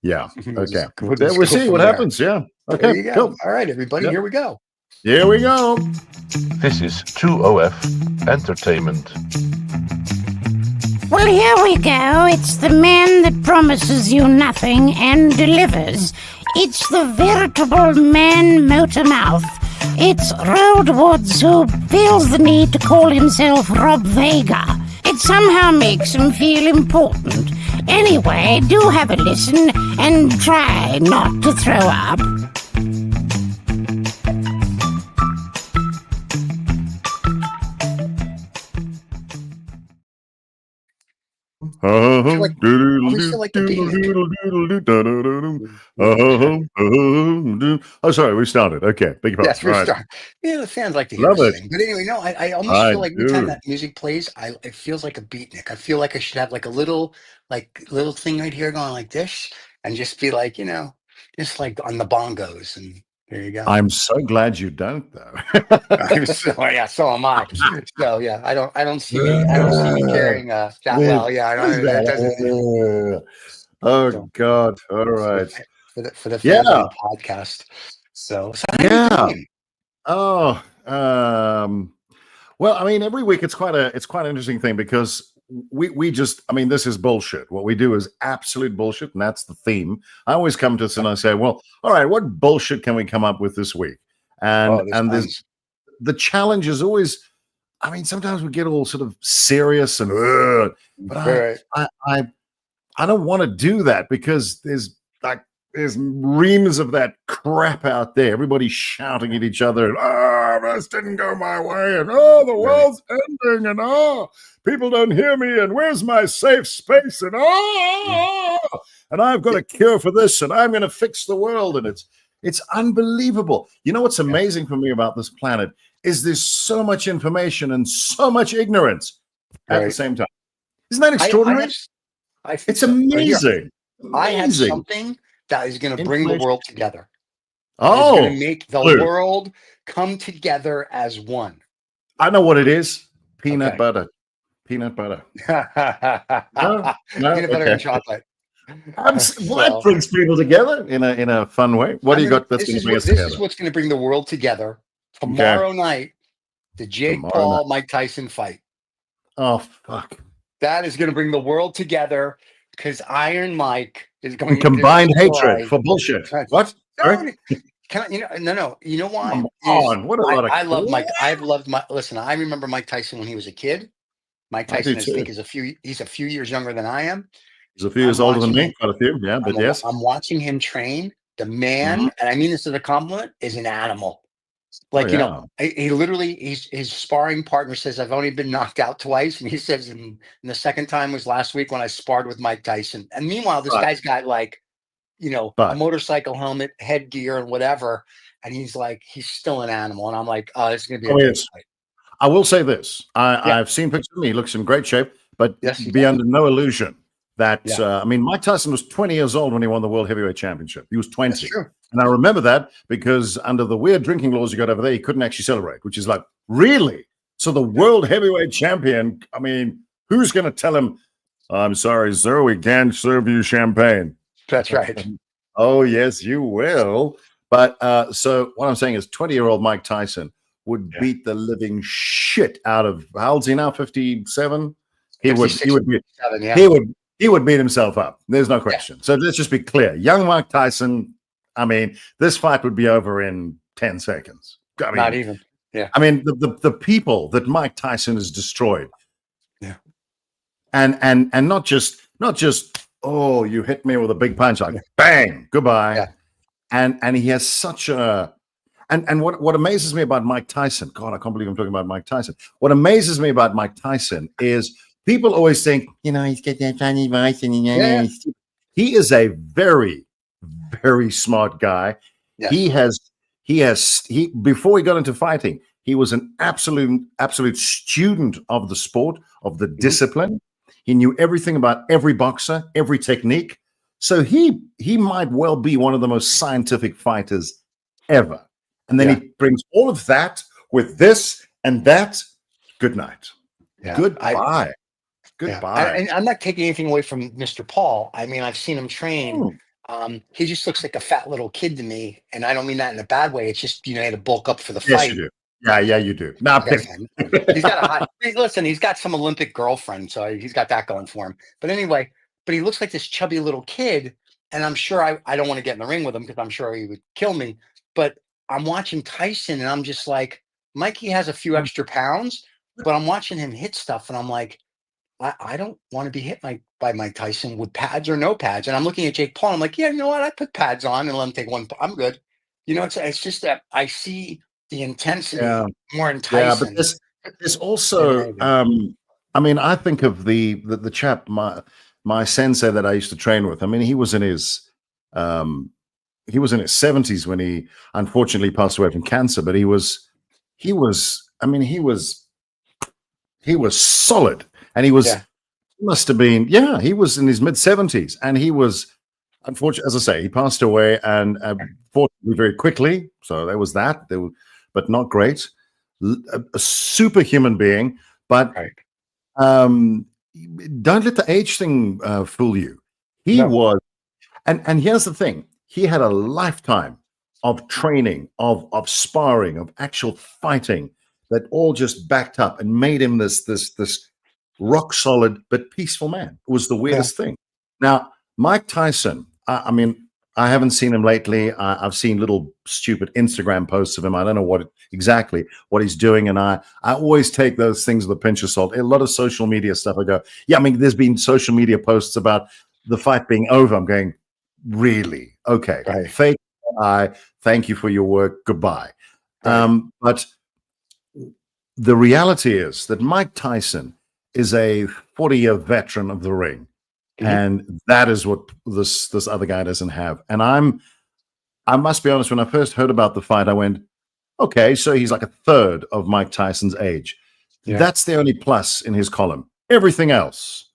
Yeah. Okay. We'll see what happens. Yeah. Okay. There you go. Cool. All right, everybody. Yep. Here we go. Here we go. This is 2OF Entertainment. Well, here we go. It's the man that promises you nothing and delivers. It's the veritable man motor mouth. It's Roald Woods who feels the need to call himself Rob Vega. It somehow makes him feel important. Anyway, do have a listen and try not to throw up. Oh, sorry, we started. Okay, big problem. Yes, we're starting. Yeah, the fans like to hear Love us it. sing. But anyway, no, I almost feel like every time that music plays, it feels like a beatnik. I feel like I should have like a little thing right here going like this, and just be like, just like on the bongos, and there you go. I'm so glad you don't, though. So am I. So yeah, I don't see me carrying that well. Yeah, I don't. That doesn't. Oh God! All right. For the fans on the podcast. So yeah. Oh, well, I mean, every week it's quite an interesting thing because we just, I mean, this is bullshit. What we do is absolute bullshit, and that's the theme. I always come to this and I say, well, all right, what bullshit can we come up with this week? And the challenge is always, I mean, sometimes we get all sort of serious and, but I don't want to do that because there's reams of that crap out there. Everybody's shouting at each other, and this didn't go my way, and the world's ending, and people don't hear me, and where's my safe space, and and I've got a cure for this, and I'm going to fix the world, and it's unbelievable. You know what's amazing for me about this planet is there's so much information and so much ignorance at the same time. Isn't that extraordinary? It's amazing. I have something that is going to bring the world together. Oh, it's going to make the world come together as one. I know what it is. Peanut butter. Peanut butter. No, peanut butter and chocolate. That brings people together in a fun way. What do you got that's going to bring us together? This is what's going to bring the world together tomorrow night. The Jake Paul Mike Tyson fight. Oh fuck! That is going to bring the world together because Iron Mike is going to combined hatred for bullshit. What? Sorry? No. You know why? Come on. What a lot of I love Mike. I've loved Mike. Listen, I remember Mike Tyson when he was a kid. Mike Tyson, I think, he's a few years younger than I am. He's a few years older than me, quite a few. Yeah, but yes. I'm watching him train. The man, and I mean this as a compliment, is an animal. Like, he literally, his sparring partner says, I've only been knocked out twice. And he says, and the second time was last week when I sparred with Mike Tyson. And meanwhile, this guy's got like, a motorcycle helmet, headgear, and whatever. And he's like, he's still an animal. And I'm like, oh, it's going to be a good fight. I will say this. I've seen pictures of him. He looks in great shape, but be under no illusion that, I mean, Mike Tyson was 20 years old when he won the World Heavyweight Championship. He was 20. That's true. And I remember that because under the weird drinking laws you got over there, he couldn't actually celebrate, which is like, really? So the World Heavyweight Champion, I mean, who's going to tell him, I'm sorry, sir, we can't serve you champagne? That's right. Oh, yes, you will. But so what I'm saying is 20-year-old Mike Tyson would beat the living shit out of, how old's he now, 57? He would beat himself up. There's no question. So let's just be clear. Young Mike Tyson, I mean, this fight would be over in 10 seconds. I mean, not even. Yeah. I mean, the people that Mike Tyson has destroyed. Yeah. And not just, oh, you hit me with a big punch, like bang, goodbye. Yeah. And he has such a and what amazes me about Mike Tyson, God, I can't believe I'm talking about Mike Tyson. What amazes me about Mike Tyson is people always think, he's got that funny voice and he is a very, very smart guy. Yes. He before he got into fighting, he was an absolute student of the sport, of the discipline. He knew everything about every boxer, every technique. So he might well be one of the most scientific fighters ever. And then he brings all of that with this and that. Good night. Yeah. Goodbye. Goodbye. And I'm not taking anything away from Mr. Paul. I mean, I've seen him train. He just looks like a fat little kid to me, and I don't mean that in a bad way. It's just he had to bulk up for the Yes, fight. you do. Yeah, you do. No, I'm Okay, kidding. fine. He's got a hot. Listen, he's got some Olympic girlfriend, so he's got that going for him. But anyway, but he looks like this chubby little kid, and I'm sure I don't want to get in the ring with him because I'm sure he would kill me. But I'm watching Tyson, and I'm just like, Mikey has a few extra pounds, but I'm watching him hit stuff, and I'm like, I don't want to be hit by Mike Tyson with pads or no pads. And I'm looking at Jake Paul. And I'm like, yeah, you know what? I put pads on and let him take one. I'm good. It's just that I see the intensity more in Tyson. Yeah, but there's also, I mean, I think of the chap, my sensei that I used to train with. I mean, he was in his 70s when he unfortunately passed away from cancer. But he was solid. And he must have been, he was in his mid 70s, and he was, unfortunately, as I say, he passed away, and fortunately very quickly. So there was that, but not great. A superhuman being, but don't let the age thing fool you. He was, and here's the thing: he had a lifetime of training, of sparring, of actual fighting that all just backed up and made him this rock solid but peaceful man. It was the weirdest thing. Now, Mike Tyson, I mean, I haven't seen him lately. I've seen little stupid Instagram posts of him. I don't know exactly what he's doing, and I always take those things with a pinch of salt. A lot of social media stuff, I go, I mean, there's been social media posts about the fight being over. I'm going, really? Okay. Fake. Thank you for your work. Goodbye. But the reality is that Mike Tyson is a 40-year veteran of the ring. And that is what this other guy doesn't have. And I must be honest, when I first heard about the fight, I went, okay, so he's like a third of Mike Tyson's age. That's the only plus in his column. Everything else,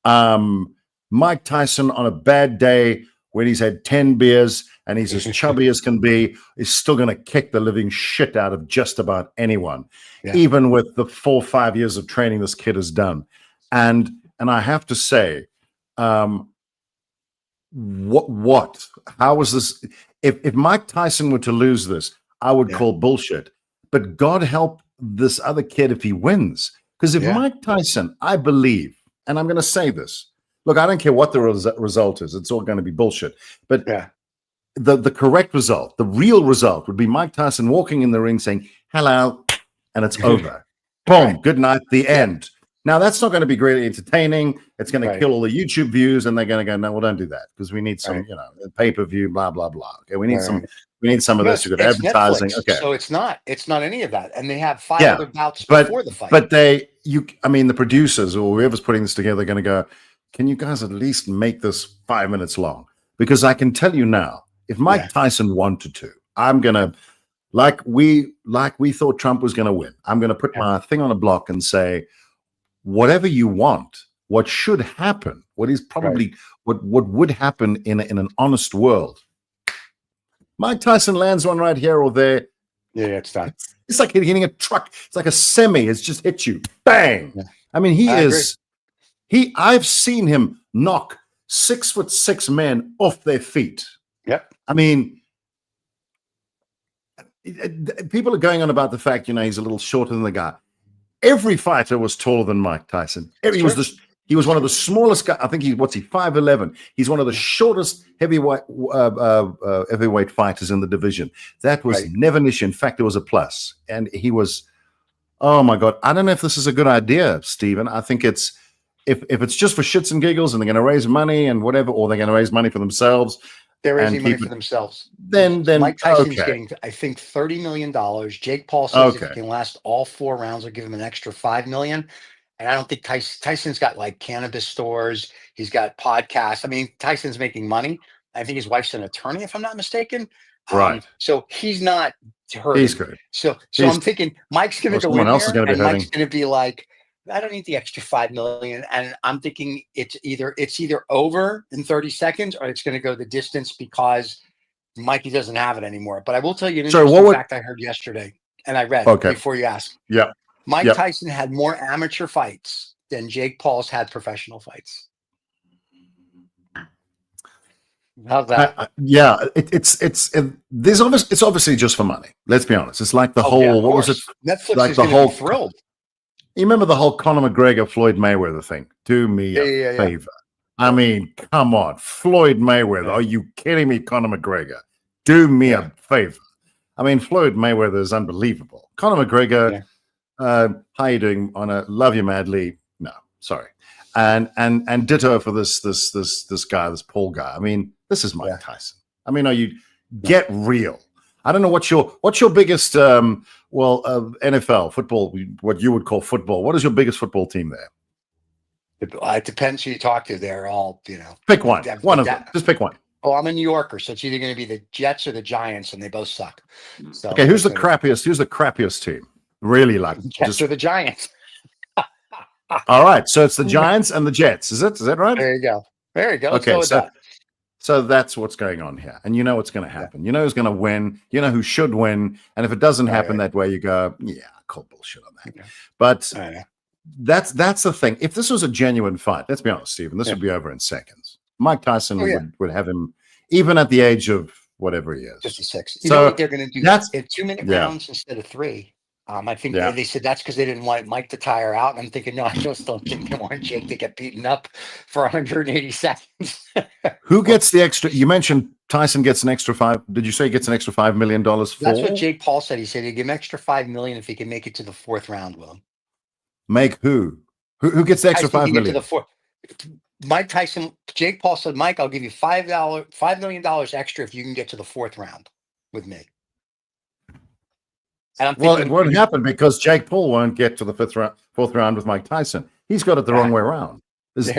Mike Tyson on a bad day when he's had 10 beers and he's as chubby as can be, is still going to kick the living shit out of just about anyone, even with the 4 or 5 years of training this kid has done. And I have to say, how was this? If Mike Tyson were to lose this, I would call bullshit. But God help this other kid if he wins. Because if Mike Tyson, I believe, and I'm going to say this, look, I don't care what the result is. It's all going to be bullshit. But the correct result, the real result would be Mike Tyson walking in the ring saying, hello, and it's over. Boom, good night, the end. Now, that's not going to be greatly entertaining. It's going to kill all the YouTube views, and they're going to go, no, well, don't do that, because we need some, pay-per-view, blah, blah, blah. Okay, we need some of this. You've got advertising. Netflix, okay. So it's not any of that. And they have 5 other bouts before the fight. But the producers or whoever's putting this together are going to go, can you guys at least make this 5 minutes long? Because I can tell you now, if Mike Tyson wanted to, I'm going to, like we thought Trump was going to win, I'm going to put my thing on a block and say, whatever you want, what should happen, what is probably what would happen in an honest world. Mike Tyson lands one right here or there. Yeah, it's done. It's like hitting a truck. It's like a semi. It's just hit you. Bang. Yeah. I mean, I've seen him knock 6'6" men off their feet. Yep. I mean, people are going on about the fact, he's a little shorter than the guy. Every fighter was taller than Mike Tyson. He was one of the smallest guys. I think he's 5'11". He's one of the shortest heavyweight fighters in the division. That was never an issue. In fact, it was a plus. And he was, oh my God. I don't know if this is a good idea, Stephen. I think it's, if it's just for shits and giggles and they're going to raise money and whatever, or they're going to raise money for themselves. They're raising money for themselves. Then Mike Tyson's getting, I think, $30 million. Jake Paul says if he can last all 4 rounds, they'll give him an extra $5 million. And I don't think Tyson's got like cannabis stores. He's got podcasts. I mean, Tyson's making money. I think his wife's an attorney, if I'm not mistaken. Right. So he's not hurting. He's good. So I'm thinking Mike's going to go in there, and Mike's going to be like, I don't need the extra $5 million. And I'm thinking it's either over in 30 seconds or it's going to go the distance because Mikey doesn't have it anymore. But I will tell you an interesting fact I heard yesterday, and I read before you ask. Yeah. Mike Tyson had more amateur fights than Jake Paul's had professional fights. How's that? Yeah, it's obviously just for money. Let's be honest. It's like the whole what was it? Netflix like is the going to whole be thrilled. You remember the whole Conor McGregor Floyd Mayweather thing? Do me a favor. I mean, come on, Floyd Mayweather. Are you kidding me, Conor McGregor? Do me a favor. I mean, Floyd Mayweather is unbelievable. Conor McGregor, how you doing? On a love you madly. No, sorry. And ditto for this guy, this Paul guy. I mean, this is Mike Tyson. I mean, get real? I don't know what's your biggest NFL football, what you would call football. What is your biggest football team there? It depends who you talk to. They're all, pick one. One of them. Just pick one. Oh, I'm a New Yorker, so it's either going to be the Jets or the Giants, and they both suck. So okay, who's the crappiest? Who's the crappiest team? Really, like Jets or the Giants? All right, so it's the Giants and the Jets. Is that right? There you go. There you go. Let's okay, go with that. So that's what's going on here, and you know what's going to happen. You know who's going to win. You know who should win, and if it doesn't happen that way, you go, yeah, call bullshit on that. But that's the thing. If this was a genuine fight, let's be honest, Stephen, this would be over in seconds. Mike Tyson would have him, even at the age of whatever he is, 56. You know what they're going to do? That's 2-minute rounds instead of 3. I think they said that's because they didn't want Mike to tire out. And I'm thinking, no, I just don't think they want Jake to get beaten up for 180 seconds. Who gets the extra? You mentioned Tyson gets an extra $5. Did you say he gets an extra $5 million for? That's what Jake Paul said. He said he'd give him extra $5 million if he can make it to the 4th round with him. Make who? Who gets the extra $5 million? Mike Tyson. Jake Paul said, Mike, I'll give you $5 million extra if you can get to the 4th round with me. And I'm thinking, it won't happen because Jake Paul won't get to the 4th round with Mike Tyson. He's got it the wrong way around.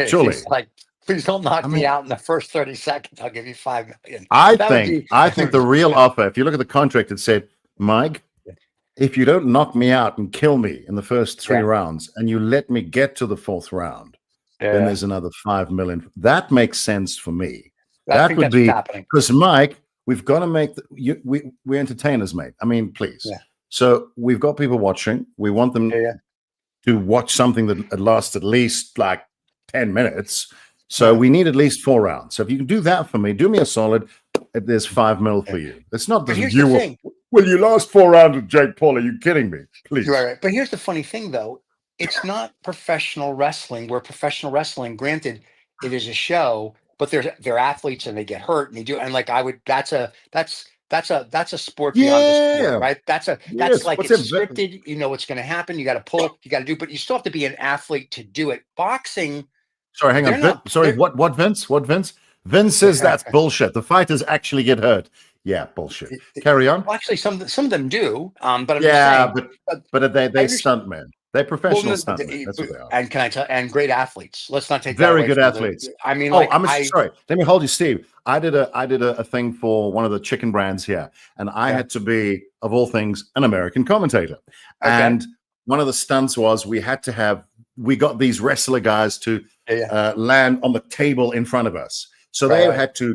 Surely, like, please don't knock me out in the first 30 seconds. I'll give you $5 million. I think the real offer, if you look at the contract, it said, Mike, if you don't knock me out and kill me in the first 3 rounds and you let me get to the 4th round, then there's another $5 million. That makes sense for me. That would be because Mike, we've got to make we're entertainers, mate. I mean, please. Yeah. So we've got people watching. We want them to watch something that lasts at least like 10 minutes. So we need at least 4 rounds. So if you can do that for me, do me a solid. There's $5 million for you. It's not that you will you last 4 rounds with Jake Paul? Are you kidding me? Please. Right. But here's the funny thing, though. It's not professional wrestling. Where professional wrestling, granted, it is a show, but they're athletes and they get hurt and they do. And like that's a sport beyond the sport, right? That's like it's scripted. You know what's going to happen. You got to pull. You got to do. But you still have to be an athlete to do it. Boxing. Sorry, hang on. What, Vince? What, Vince? Vince says that's bullshit. The fighters actually get hurt. Yeah, bullshit. Carry on. Well, actually, some of them do. But I'm just saying, but they stuntmen. They're professional stuntmen. That's what they are. And can I tell? And great athletes. Let's not take very good athletes. I mean, sorry. Let me hold you, Steve. I did a thing for one of the chicken brands here, and I had to be, of all things, an American commentator. Okay. And one of the stunts was we got these wrestler guys to land on the table in front of us. So they had to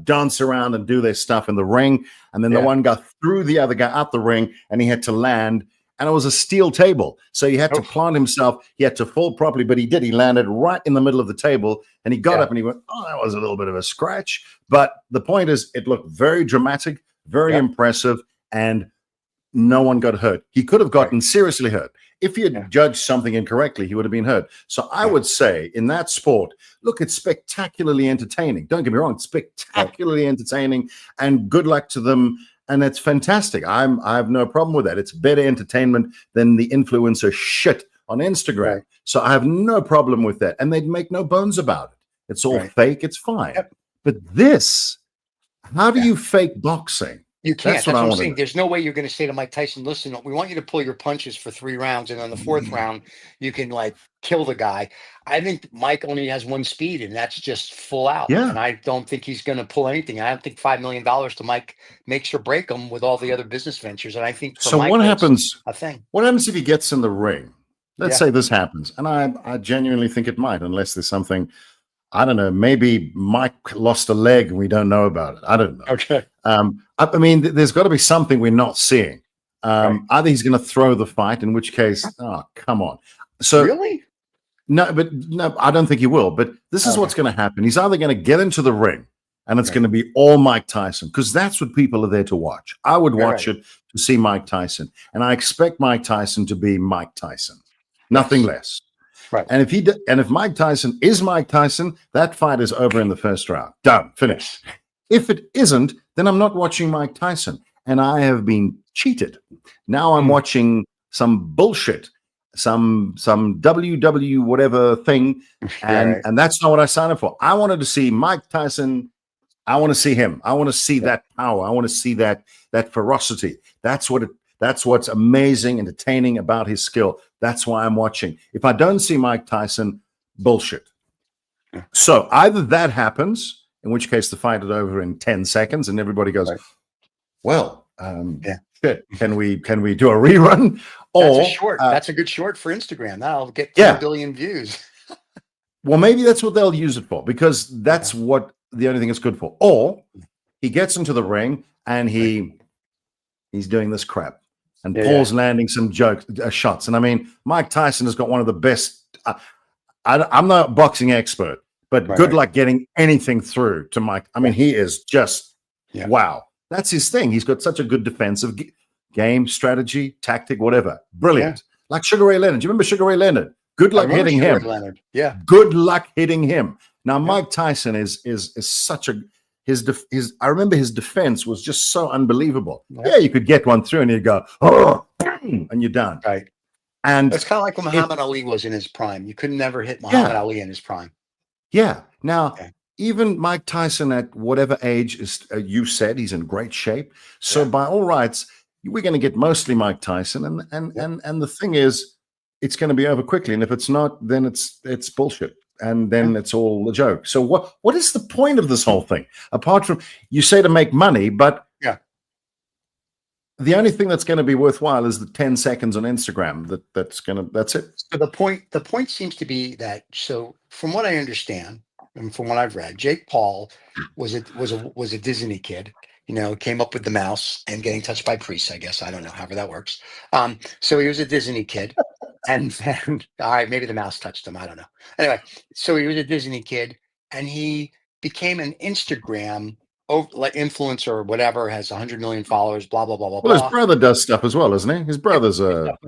dance around and do their stuff in the ring. And then the one guy threw the other guy out the ring and he had to land. And it was a steel table. So he had to plant himself. He had to fall properly, but he did. He landed right in the middle of the table and he got up and he went, oh, that was a little bit of a scratch. But the point is, it looked very dramatic, very impressive, and no one got hurt. He could have gotten seriously hurt. If he had judged something incorrectly, he would have been hurt. So I would say in that sport, look, it's spectacularly entertaining. Don't get me wrong, it's spectacularly entertaining, and good luck to them. And it's fantastic. I have no problem with that. It's better entertainment than the influencer shit on Instagram. Right. So I have no problem with that. And they'd make no bones about it. It's all fake. It's fine. Yep. But this, how do you fake boxing? You can't. That's what I'm saying. There's no way you're going to say to Mike Tyson, listen, we want you to pull your punches for 3 rounds. And on the 4th round, you can like kill the guy. I think Mike only has one speed, and that's just full out. Yeah. And I don't think he's going to pull anything. I don't think $5 million to Mike makes or break him with all the other business ventures. And I think so. Mike, what happens? What happens if he gets in the ring? Let's say this happens, and I genuinely think it might, unless there's something. I don't know. Maybe Mike lost a leg and we don't know about it. I don't know. Okay. I mean, there's got to be something we're not seeing. Either he's going to throw the fight, in which case, oh, come on. So really? No, I don't think he will. But this is what's going to happen. He's either going to get into the ring and it's going to be all Mike Tyson, because that's what people are there to watch. I would watch it to see Mike Tyson, and I expect Mike Tyson to be Mike Tyson, nothing less. Right. And if Mike Tyson is Mike Tyson, that fight is over in the first round. Done. Finished. If it isn't, then I'm not watching Mike Tyson, and I have been cheated. Now I'm watching some bullshit, some WW whatever thing, and that's not what I signed up for. I wanted to see Mike Tyson. I want to see him. I want to see that power. I want to see that ferocity. That's what's amazing, entertaining about his skill. That's why I'm watching. If I don't see Mike Tyson, bullshit. So either that happens, in which case the fight is over in 10 seconds, and everybody goes, well, shit, can we do a rerun? Or that's a good short for Instagram. That'll get 10 billion views. Well, maybe that's what they'll use it for, because that's what the only thing it's good for. Or he gets into the ring and he's doing this crap, and Paul's landing some shots. And I mean, Mike Tyson has got one of the best. I'm not a boxing expert, but good luck getting anything through to Mike. I mean, he is just wow. That's his thing. He's got such a good defensive game, strategy, tactic, whatever. Brilliant. Like Sugar Ray Leonard. Do you remember Sugar Ray Leonard? Good luck hitting him. Leonard. Yeah. Good luck hitting him. Now, Mike Tyson is such a I remember his defense was just so unbelievable. Yeah, you could get one through and you'd go, oh, and you're done. Right. And it's kind of like when Muhammad Ali was in his prime. You could never hit Muhammad Ali in his prime. Yeah. Now, even Mike Tyson at whatever age is, you said he's in great shape. So by all rights, we're going to get mostly Mike Tyson. And the thing is, it's going to be over quickly. And if it's not, then it's bullshit. And then it's all a joke. So what is the point of this whole thing? Apart from, you say to make money, but the only thing that's going to be worthwhile is the 10 seconds on Instagram. That's it. So the point seems to be that, so from what I understand and from what I've read, Jake Paul was a Disney kid, came up with the mouse and getting touched by priests, I guess. I don't know, however that works. So he was a Disney kid. And then, all right, maybe the mouse touched him. I don't know. Anyway, so he was a Disney kid, and he became an Instagram influencer or whatever, has 100 million followers, blah, blah, blah, blah, Well, his brother does stuff as well, isn't he? His brother's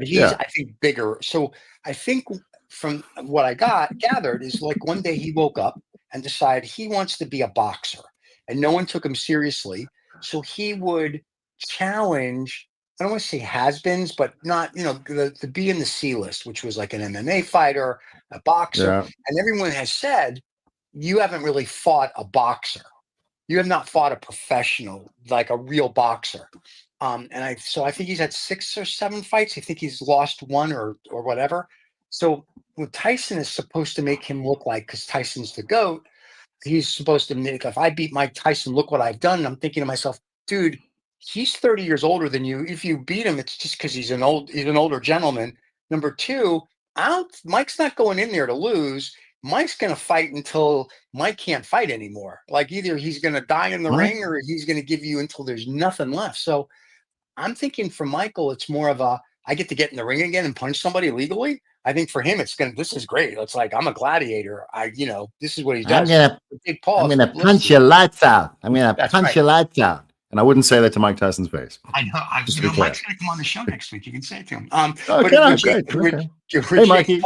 he's, I think, bigger. So I think from what I gathered is, like, one day he woke up and decided he wants to be a boxer, and no one took him seriously. So he would challenge, I don't want to say has-beens, but not, the B and the C list, which was like an MMA fighter, a boxer. And everyone has said, you haven't really fought a boxer. You have not fought a professional, like a real boxer. So I think he's had 6 or 7 fights. I think he's lost 1 or whatever. So what Tyson is supposed to make him look like, because Tyson's the GOAT, he's supposed to make, if I beat Mike Tyson, look what I've done. And I'm thinking to myself, dude, he's 30 years older than you. If you beat him, it's just because he's an older gentleman. Number 2, Mike's not going in there to lose. Mike's going to fight until Mike can't fight anymore. Like, either he's going to die in the ring, or he's going to give you until there's nothing left. So I'm thinking for Michael, it's more of I get to get in the ring again and punch somebody legally. I think for him, this is great. It's like, I'm a gladiator. This is what he does. I'm gonna punch your lights out. I'm gonna punch your lights out. And I wouldn't say that to Mike Tyson's face. I know. Mike's going to come on the show next week. You can say it to him. Hey, Mikey.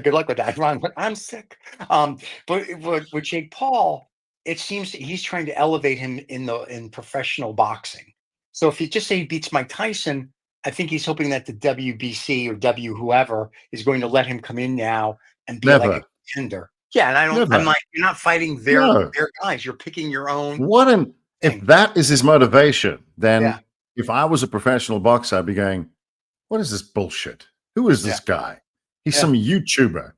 Good luck with that, Ron. But I'm sick. But with Jake Paul, it seems that he's trying to elevate him in professional boxing. So if you just say he beats Mike Tyson, I think he's hoping that the WBC or whoever is going to let him come in now and be like a contender. Yeah, and I'm like, you're not fighting their guys. You're picking your own. If that is his motivation, then if I was a professional boxer, I'd be going, what is this bullshit? Who is this guy? He's some YouTuber.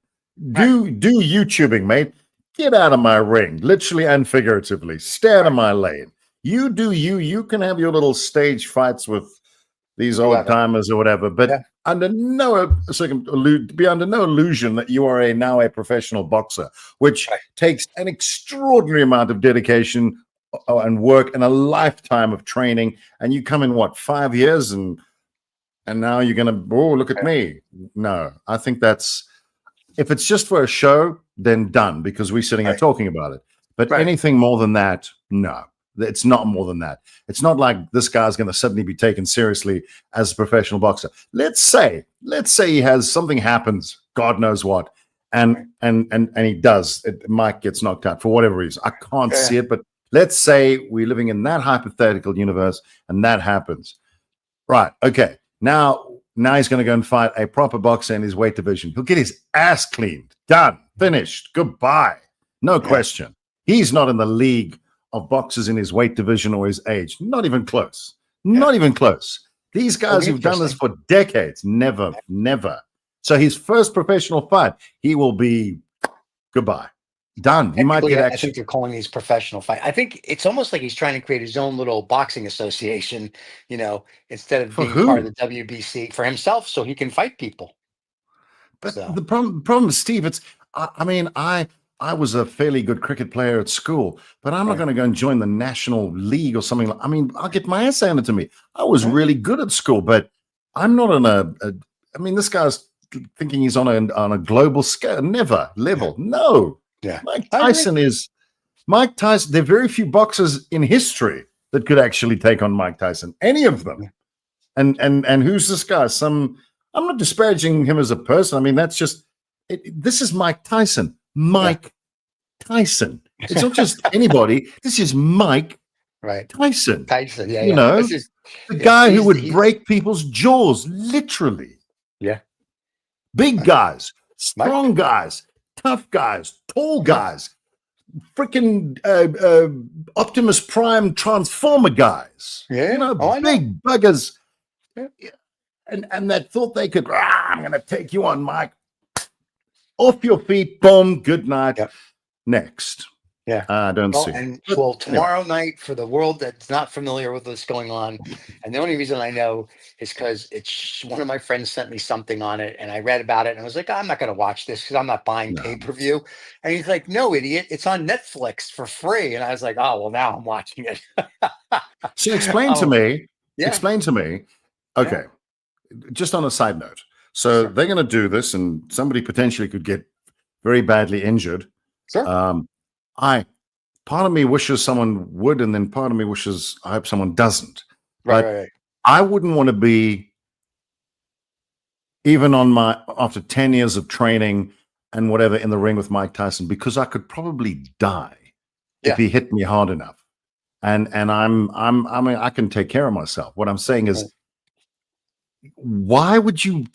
Do YouTubing, mate. Get out of my ring, literally and figuratively. Stay out of my lane. You do you. You can have your little stage fights with these old timers or whatever, but under no illusion that you are now a professional boxer, which takes an extraordinary amount of dedication and work and a lifetime of training. And you come in 5 years and now you're gonna look at me. No, I think that's, if it's just for a show, then done, because we're sitting here talking about it. But anything more than that, no. It's not more than that. It's not like this guy's going to suddenly be taken seriously as a professional boxer. Let's say he has something happens, God knows what, and he does. Mike gets knocked out for whatever reason. I can't see it, but let's say we're living in that hypothetical universe, and that happens. Right? Okay. Now he's going to go and fight a proper boxer in his weight division. He'll get his ass cleaned. Done. Finished. Goodbye. No question. He's not in the league of boxers in his weight division or his age. Not even close. Not even close. These guys who've done this for decades, never. So his first professional fight, he will be goodbye. Done. He might get action. I think they're calling these professional fight. I think it's almost like he's trying to create his own little boxing association, instead of being part of the WBC for himself, so he can fight people. But the problem, Steve, it's I was a fairly good cricket player at school, but I'm not going to go and join the National League or something. I'll get my ass handed to me. I was really good at school, but I'm not on this guy's thinking he's on a global scale. Never level. No. Yeah. Mike Tyson. There are very few boxers in history that could actually take on Mike Tyson. Any of them. And who's this guy? I'm not disparaging him as a person. I mean, that's just this is Mike Tyson. Mike Tyson. It's not just anybody. This is Mike Tyson. Tyson, the guy who would break people's jaws, literally. Yeah. Big guys, strong guys, tough guys, tall guys, freaking Optimus Prime Transformer guys. Yeah. Big buggers. Yeah. And that thought they could, I'm going to take you on, Mike. Off your feet, boom, good night. Yep. Next. Yeah. I don't see. And tomorrow night, for the world that's not familiar with what's going on, and the only reason I know is because it's one of my friends sent me something on it, and I read about it, and I was like, I'm not going to watch this because I'm not buying pay-per-view. And he's like, no, idiot, it's on Netflix for free. And I was like, oh, well, now I'm watching it. So explain to me. Okay. Just on a side note. So they're going to do this, and somebody potentially could get very badly injured. Sure. Part of me wishes someone would, and then part of me wishes I hope someone doesn't. Right. I wouldn't want to be, even after 10 years of training and whatever, in the ring with Mike Tyson, because I could probably die if he hit me hard enough. And I can take care of myself. What I'm saying is, why would you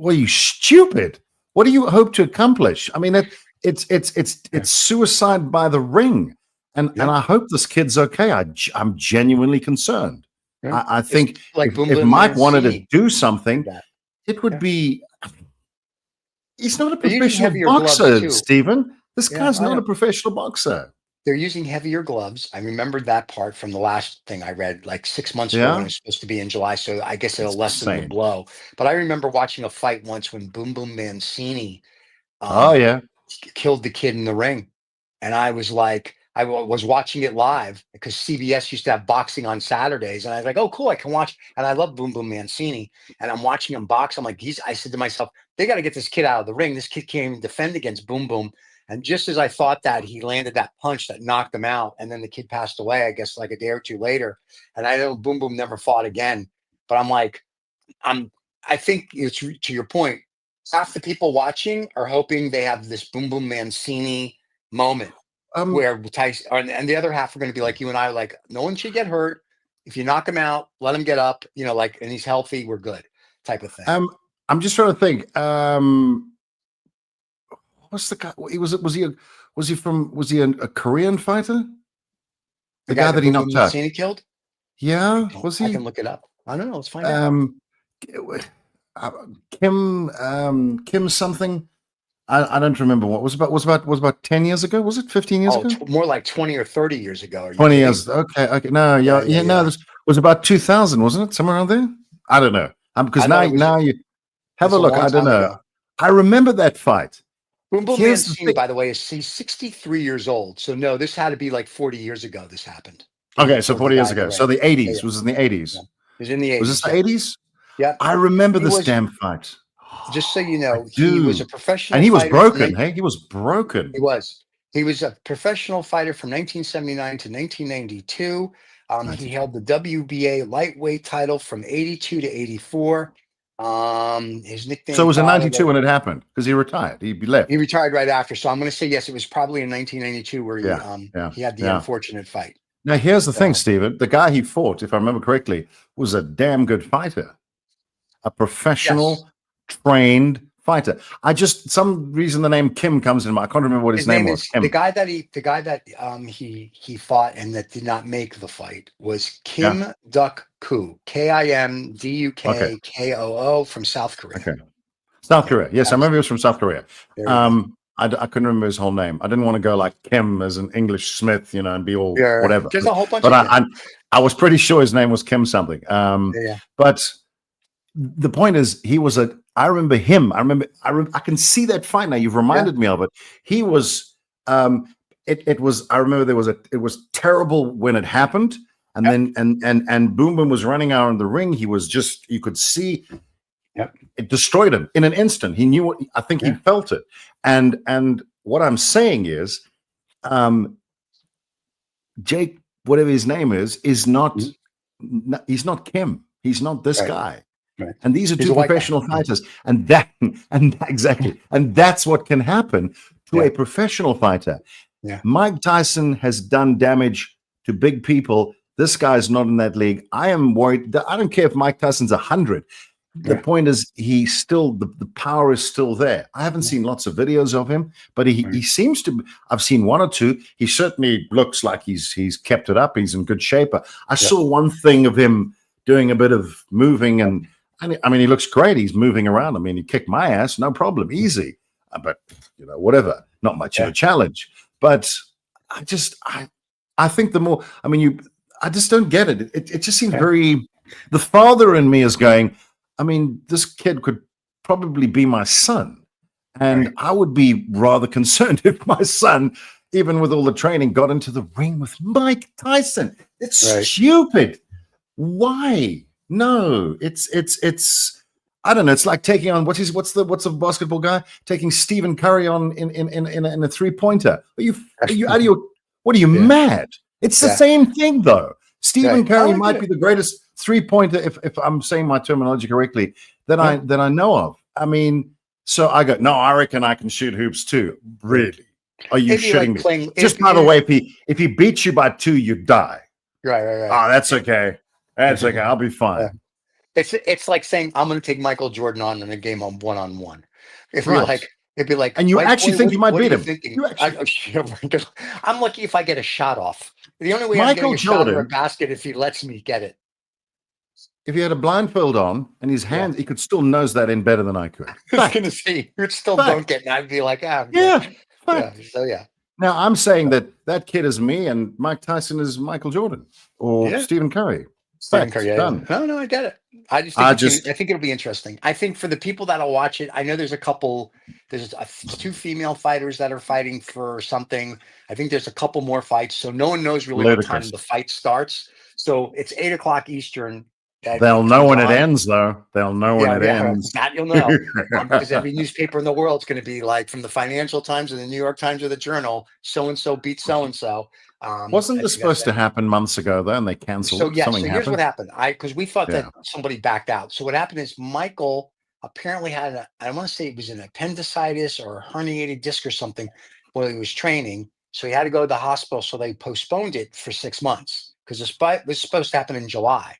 are you stupid? What do you hope to accomplish? I mean, it's suicide by the ring. And I hope this kid's okay. I'm genuinely concerned. Yeah. I think if Mike wanted to do something, it would be, he's not a professional boxer, Stephen. This guy's not a professional boxer. They're using heavier gloves. I remembered that part from the last thing I read, like 6 months ago, when it was supposed to be in July. So I guess it'll lessen the blow. But I remember watching a fight once when Boom Boom Mancini killed the kid in the ring. And I was like, I was watching it live because CBS used to have boxing on Saturdays. And I was like, oh, cool, I can watch. And I love Boom Boom Mancini. And I'm watching him box. I'm like, I said to myself, they got to get this kid out of the ring. This kid can't even defend against Boom Boom. And just as I thought that, he landed that punch that knocked him out. And then the kid passed away, I guess, like a day or two later. And I know Boom Boom never fought again. But I'm like, I think it's to your point. Half the people watching are hoping they have this Boom Boom Mancini moment where Tyson, and the other half are going to be like you and I, like, no one should get hurt. If you knock him out, let him get up, and he's healthy, we're good, type of thing. I'm just trying to think. What's the guy? Was he a Korean fighter? The guy that he knocked out. He killed? Yeah, was he? I can look it up. I don't know. Let's find out. Kim something. I don't remember what was about 10 years ago. Was it 15 years ago? More like 20 or 30 years ago. 20 years. Okay. No, no. This was about 2000, wasn't it? Somewhere around there. I don't know. Because now you have a look. I don't know. I remember that fight. Boom Boom Mancini, by the way, he's 63 years old. So no, this had to be like 40 years ago. This happened. Okay, so 40 years ago. So the 80s was in the 80s. Yeah. It was in the 80s. Was this the 80s? Yeah. I remember this damn fight. Just so you know, he Dude. was a professional And he was fighter broken. Hey, he was broken. He was. He was a professional fighter from 1979 to 1992. He held the WBA lightweight title from 82 to 84. His nickname. So it was in 92 when it happened because he retired. He left. He retired right after. So I'm going to say yes. It was probably in 1992 where he had the unfortunate fight. Now here's the thing, Stephen. The guy he fought, if I remember correctly, was a damn good fighter, a professional, trained fighter. Some reason the name Kim comes in. I can't remember what his name was. The guy that he fought and that did not make the fight was Kim Duk Koo, KIMDUKKOO from South Korea. Okay, South Korea. Yes, I remember he was from South Korea. I couldn't remember his whole name. I didn't want to go like Kim as an English Smith, and be all whatever. There's a whole bunch. But I was pretty sure his name was Kim something. But the point is, he was I remember him. I can see that fight now. You've reminded me of it. He was. It was. I remember it was terrible when it happened, and then and Boom Boom was running out in the ring. He was just. You could see. It destroyed him in an instant. He knew I think he felt it. And what I'm saying is, Jake, whatever his name is not. He's not Kim. He's not this guy. Right. And these are two professional fighters, and exactly, and that's what can happen to a professional fighter. Yeah. Mike Tyson has done damage to big people. This guy's not in that league. I am worried. I don't care if Mike Tyson's 100. The point is, he's still the power is still there. I haven't seen lots of videos of him, but he seems to. I've seen one or two. He certainly looks like he's kept it up. He's in good shape. I saw one thing of him doing a bit of moving and. I mean, he looks great. He's moving around. I mean, he kicked my ass, no problem, easy. But whatever, not much of a challenge. But I think the more, I just don't get it. It just seems very. The father in me is going. I mean, this kid could probably be my son, and I would be rather concerned if my son, even with all the training, got into the ring with Mike Tyson. It's stupid. Why? No, it's I don't know. It's like taking on what's the basketball guy taking Stephen Curry on in a 3-pointer. Are you out of your? What are you mad? It's the same thing though. Stephen Curry might be the greatest 3-pointer if I'm saying my terminology correctly that I know of. I mean, so I go no. I reckon I can shoot hoops too. Really? Are you shitting me? Just by the way, if he beats you by 2, you die. Right. Oh, that's okay. That's okay. I'll be fine. It's like saying I'm going to take Michael Jordan on in a game on 1-on-1. It'd be like, and you actually think you might beat him. I'm lucky if I get a shot off. The only way Michael I'm getting a Jordan, shot or a basket if he lets me get it. If he had a blindfold on and his hands, he could still nose that in better than I could. I was going to say, you'd still dunk it, and I'd be like, So yeah. Now I'm saying that kid is me, and Mike Tyson is Michael Jordan or Stephen Curry. Stephen Curry. No, I get it. I think it'll be interesting. I think for the people that'll watch it, I know there's 2 female fighters that are fighting for something. I think there's a couple more fights, so no one knows really what time the fight starts. So it's 8:00 Eastern. They'll know when it ends, though. They'll know when it ends. That you'll know because every newspaper in the world is going to be like, from the Financial Times and the New York Times or the Journal, so and so beat so and so. Wasn't this supposed to happen months ago, though, and they canceled? So here's what happened. Because we thought that somebody backed out. So what happened is Michael apparently had I want to say it was an appendicitis or a herniated disc or something while he was training. So he had to go to the hospital. So they postponed it for 6 months because this fight was supposed to happen in July.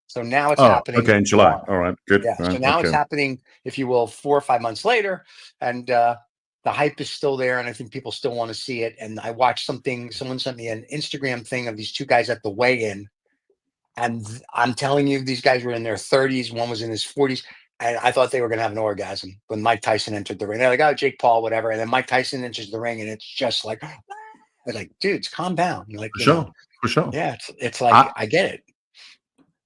So now it's happening. Okay, in July. All right, good. Yeah. Right. So now it's happening, if you will, 4 or 5 months later, and the hype is still there, and I think people still want to see it. And I watched something. Someone sent me an Instagram thing of these 2 guys at the weigh-in, and I'm telling you, these guys were in their 30s. One was in his 40s, and I thought they were going to have an orgasm when Mike Tyson entered the ring. They're like, "Oh, Jake Paul, whatever," and then Mike Tyson enters the ring, and it's just like, dudes, calm down. You're like, for sure. Yeah, it's like I get it.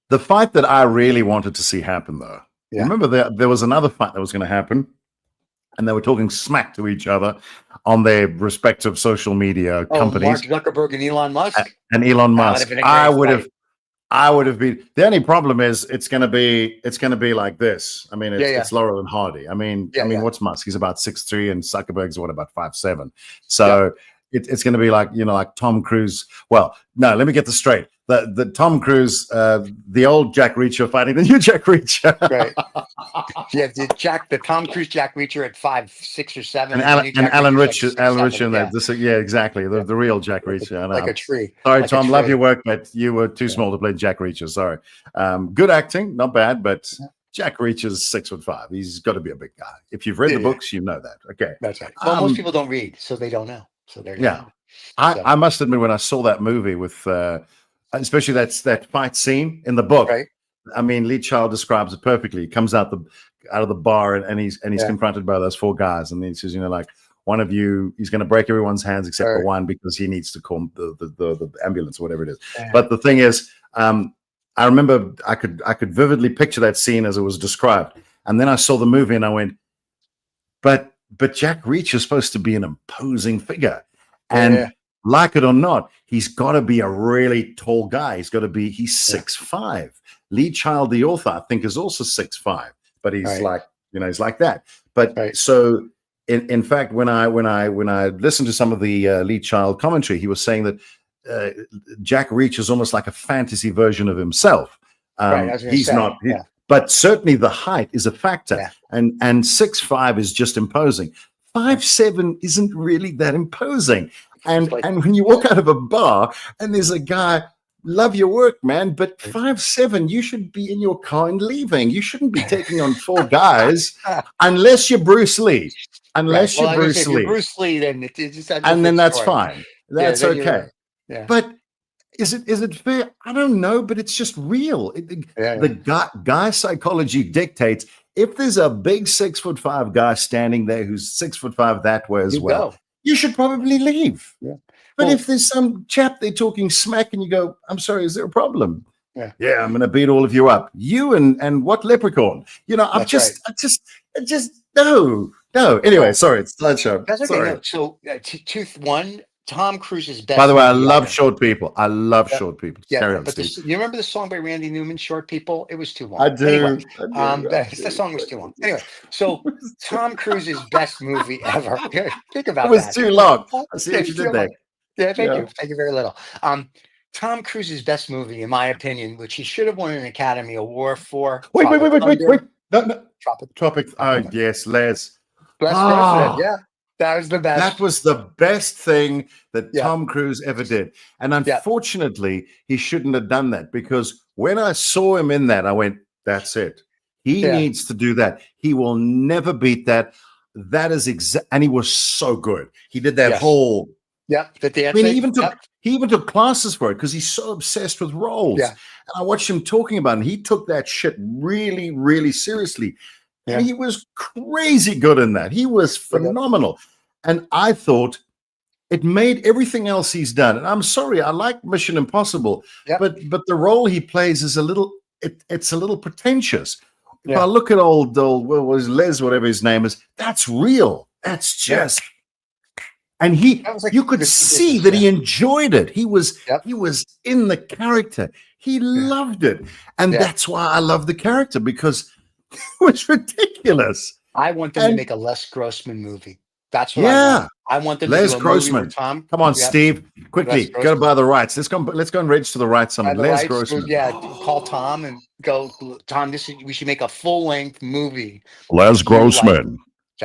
The fight that I really wanted to see happen, though, remember there was another fight that was going to happen, and they were talking smack to each other on their respective social media companies. Mark Zuckerberg and Elon Musk. And Elon Musk. I would have I would have been. The only problem is it's going to be like this. I mean, it's Laurel and Hardy. I mean, what's Musk? He's about 6'3", and Zuckerberg's what, about 5'7". So it's going to be like, like Tom Cruise. Well, no, let me get this straight. The Tom Cruise, the old Jack Reacher fighting the new Jack Reacher. Right. Yeah, the Tom Cruise Jack Reacher at 5, 6, or 7, and Alan Richer, exactly. The real Jack Reacher. I know. Like a tree. Sorry, like Tom, love your work, but you were too small to play Jack Reacher. Sorry. Good acting, not bad, but Jack Reacher's 6'5". He's got to be a big guy. If you've read the books, you know that. Okay, that's right. Well, most people don't read, so they don't know. So they're I must admit, when I saw that movie with. Especially that fight scene in the book. Right. I mean, Lee Child describes it perfectly. He comes out of the bar and he's confronted by those 4 guys, and he says, like, one of you, he's going to break everyone's hands except for one because he needs to call the ambulance or whatever it is. Yeah. But the thing is, I remember I could vividly picture that scene as it was described, and then I saw the movie and I went, but Jack Reacher is supposed to be an imposing figure, and like it or not, he's got to be a really tall guy. He's 6'5". Lee Child, the author, I think, is also 6'5", but he's like, he's like that. But so, in fact, when I listened to some of the Lee Child commentary, he was saying that Jack Reacher is almost like a fantasy version of himself. He's not, but certainly the height is a factor, and 6'5" is just imposing. 5'7" isn't really that imposing. And when you walk out of a bar and there's a guy, love your work, man, but 5'7", you should be in your car and leaving. You shouldn't be taking on 4 guys unless you're Bruce Lee. Unless you're Bruce Lee. If you're Bruce Lee, then then that's fine. That's okay. But is it fair? I don't know, but it's just real. The guy psychology dictates if there's a big 6'5" guy standing there who's 6'5" that way as well. You should probably leave. Yeah. But if there's some chap there talking smack and you go, I'm sorry, is there a problem? Yeah, I'm going to beat all of you up. You and what leprechaun? I just no. Anyway, sorry, it's slideshow. That's okay. No. So, tooth one, Tom Cruise's best. By the way, I love short people. I love short people. Yeah, but you remember the song by Randy Newman, "Short People"? It was too long. I do. Anyway, the song was too long. Anyway, so Tom Cruise's best movie ever. Think about that. It was too long. I see what you did there. Yeah, thank you. Thank you very little. Tom Cruise's best movie, in my opinion, which he should have won an Academy Award for. Wait. No. Tropic. Oh, yes, Les. Yeah. That was the best. That was the best thing that Tom Cruise ever did. And unfortunately, he shouldn't have done that, because when I saw him in that, I went, that's it. He needs to do that. He will never beat that. That is and he was so good. He did that whole. The dance. I mean, he even took classes for it because he's so obsessed with roles. And I watched him talking about it, and he took that shit really, really seriously. And he was crazy good in that. He was phenomenal. And I thought it made everything else he's done. And I'm sorry, I like Mission Impossible, but the role he plays is it's a little pretentious. If I look at old was Les, whatever his name is, that's real. That's just and you could see that he enjoyed it. He was in the character. He loved it. And that's why I love the character, because it was ridiculous. I want them to make a Les Grossman movie. That's what I want. I want them to do a movie with Tom. Come on, Steve. Quickly, go to buy the rights. Let's go and register the rights on Les Grossman. Call Tom and go, Tom, we should make a full-length movie. Les Grossman.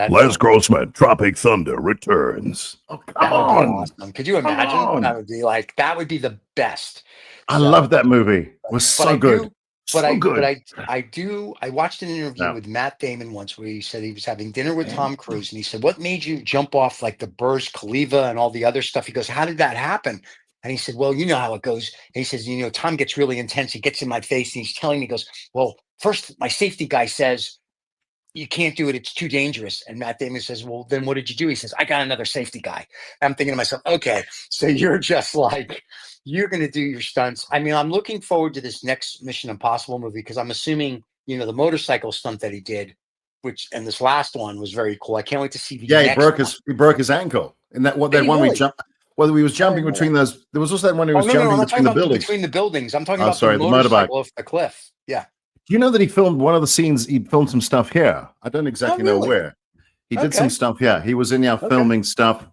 Les Grossman, Tropic Thunder returns. Oh, come on. Awesome. Could you imagine? That would be the best. I love that movie. It was so good. I watched an interview with Matt Damon once where he said he was having dinner with Tom Cruise, and he said, what made you jump off like the Burj Khalifa and all the other stuff? He goes, how did that happen? And he said, well, you know how it goes. And he says, Tom gets really intense. He gets in my face and he's telling me, he goes, well, first my safety guy says, you can't do it. It's too dangerous. And Matt Damon says, well, then what did you do? He says, I got another safety guy. I'm thinking to myself, okay, so you're just like, you're going to do your stunts. I mean, I'm looking forward to this next Mission Impossible movie, because I'm assuming, the motorcycle stunt that he did, and this last one was very cool. I can't wait to see the next he broke his ankle. And that one we jumped. Whether he was jumping between those, there was also that one who was no, jumping I'm not between talking the about buildings. between the buildings. I'm talking Oh, about sorry, the the motorcycle motorbike. off the cliff. Yeah. Do you know that he filmed one of the scenes? He filmed some stuff here. I don't exactly know really? where. He did some Okay. stuff here. He was in here filming stuff.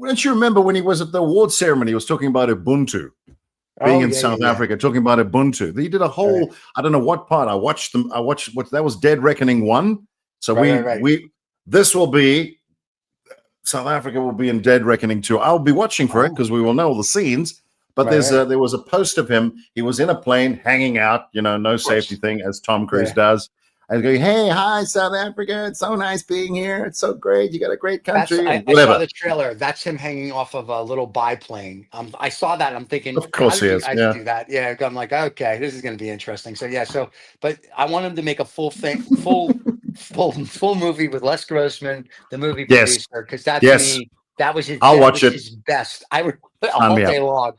Don't you remember when he was at the award ceremony? He was talking about Ubuntu, being in South Africa, talking about Ubuntu. He did a whole, I don't know what part. I watched what that was Dead Reckoning 1. So this will be, South Africa will be in Dead Reckoning 2. I'll be watching for it because we will know all the scenes. But there was a post of him. He was in a plane hanging out, no safety thing, as Tom Cruise does. And going, hey, hi, South Africa. It's so nice being here. It's so great. You got a great country. I saw the trailer. That's him hanging off of a little biplane. I saw that. I'm thinking, of course he is. I do that. Yeah. I'm like, okay, this is going to be interesting. So, but I want him to make a full movie with Les Grossman, the movie producer, because that to me, that was his. I'll watch it. His best. I would all day long.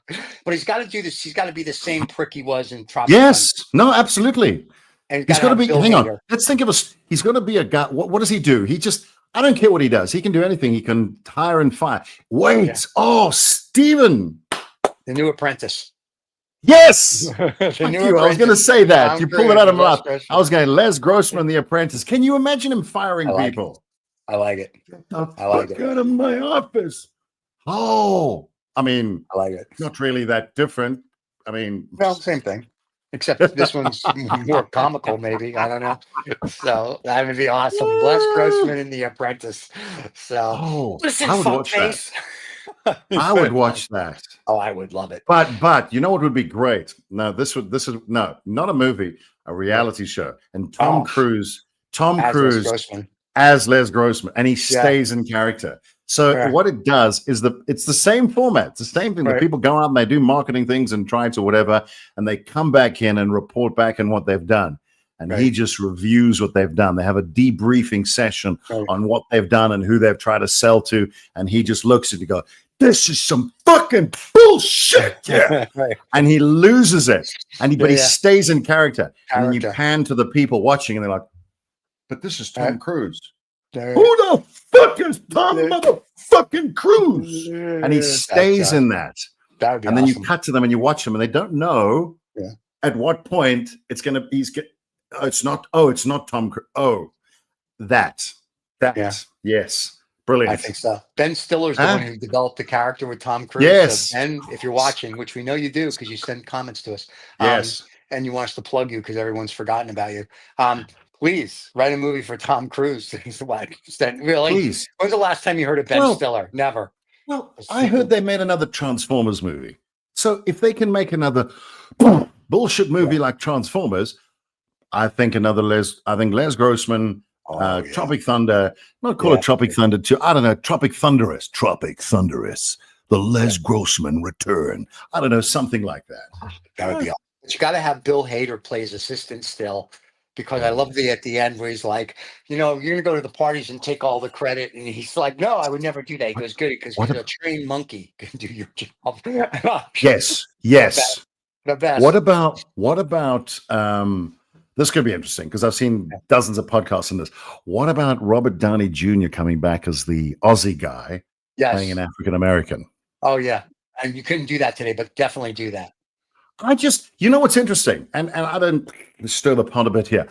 But he's got to do this. He's got to be the same prick he was in Tropic Yes. No, absolutely. And he's got to be. Hang on. Let's think of he's going to be a guy. What does he do? I don't care what he does. He can do anything. He can hire and fire. Wait. Oh, Steven. The New Apprentice. Yes. Thank you. I was going to say that. You pulled it out of my mouth. I was going, Les Grossman, The Apprentice. Can you imagine him firing people? I like it. I like it. Out of my office. Oh, I mean, I like it. Not really that different. I mean, well, same thing. Except this one's more comical, maybe. I don't know. So that would be awesome. Les Grossman in The Apprentice. So listen, I would watch that. I would watch that. Oh, I would love it. But you know what would be great? No, this is not a movie, a reality show. And Tom Cruise as Les Grossman, and he stays in character. So what it does is it's the same format. It's the same thing that people go out and they do marketing things and try to whatever, and they come back in and report back on what they've done. And he just reviews what they've done. They have a debriefing session on what they've done and who they've tried to sell to. And he just looks at you and goes, this is some fucking bullshit. Yeah. And he loses it. But he stays in character. And then you pan to the people watching and they're like, but this is Tom Cruise. Who the fuck is Tom motherfucking Cruise? And he stays in that. And then you cut to them and you watch them and they don't know at what point it's going to be. It's not Tom Cruise. Oh, that. Yes. Brilliant. I think so. Ben Stiller's the one who developed the character with Tom Cruise. Yes. So Ben, if you're watching, which we know you do because you send comments to us. Yes. And you want us to plug you because everyone's forgotten about you. Please write a movie for Tom Cruise. Really? Please. When's the last time you heard of Ben Stiller? Never. Well, I heard they made another Transformers movie. So if they can make another bullshit movie like Transformers, I think Les Grossman, Tropic Thunder, not call it Tropic Thunder 2. I don't know, Tropic Thunderous, the Les Grossman return. I don't know, something like that. That would be awesome. But you got to have Bill Hader play his assistant still. Because I love at the end where he's like, you're going to go to the parties and take all the credit. And he's like, no, I would never do that. He goes, good, because a trained monkey can do your job. Yes. The best. What about this could be interesting because I've seen dozens of podcasts on this. What about Robert Downey Jr. coming back as the Aussie guy playing an African American? Oh, yeah. And you couldn't do that today, but definitely do that. What's interesting, and I don't stir the pot a bit here.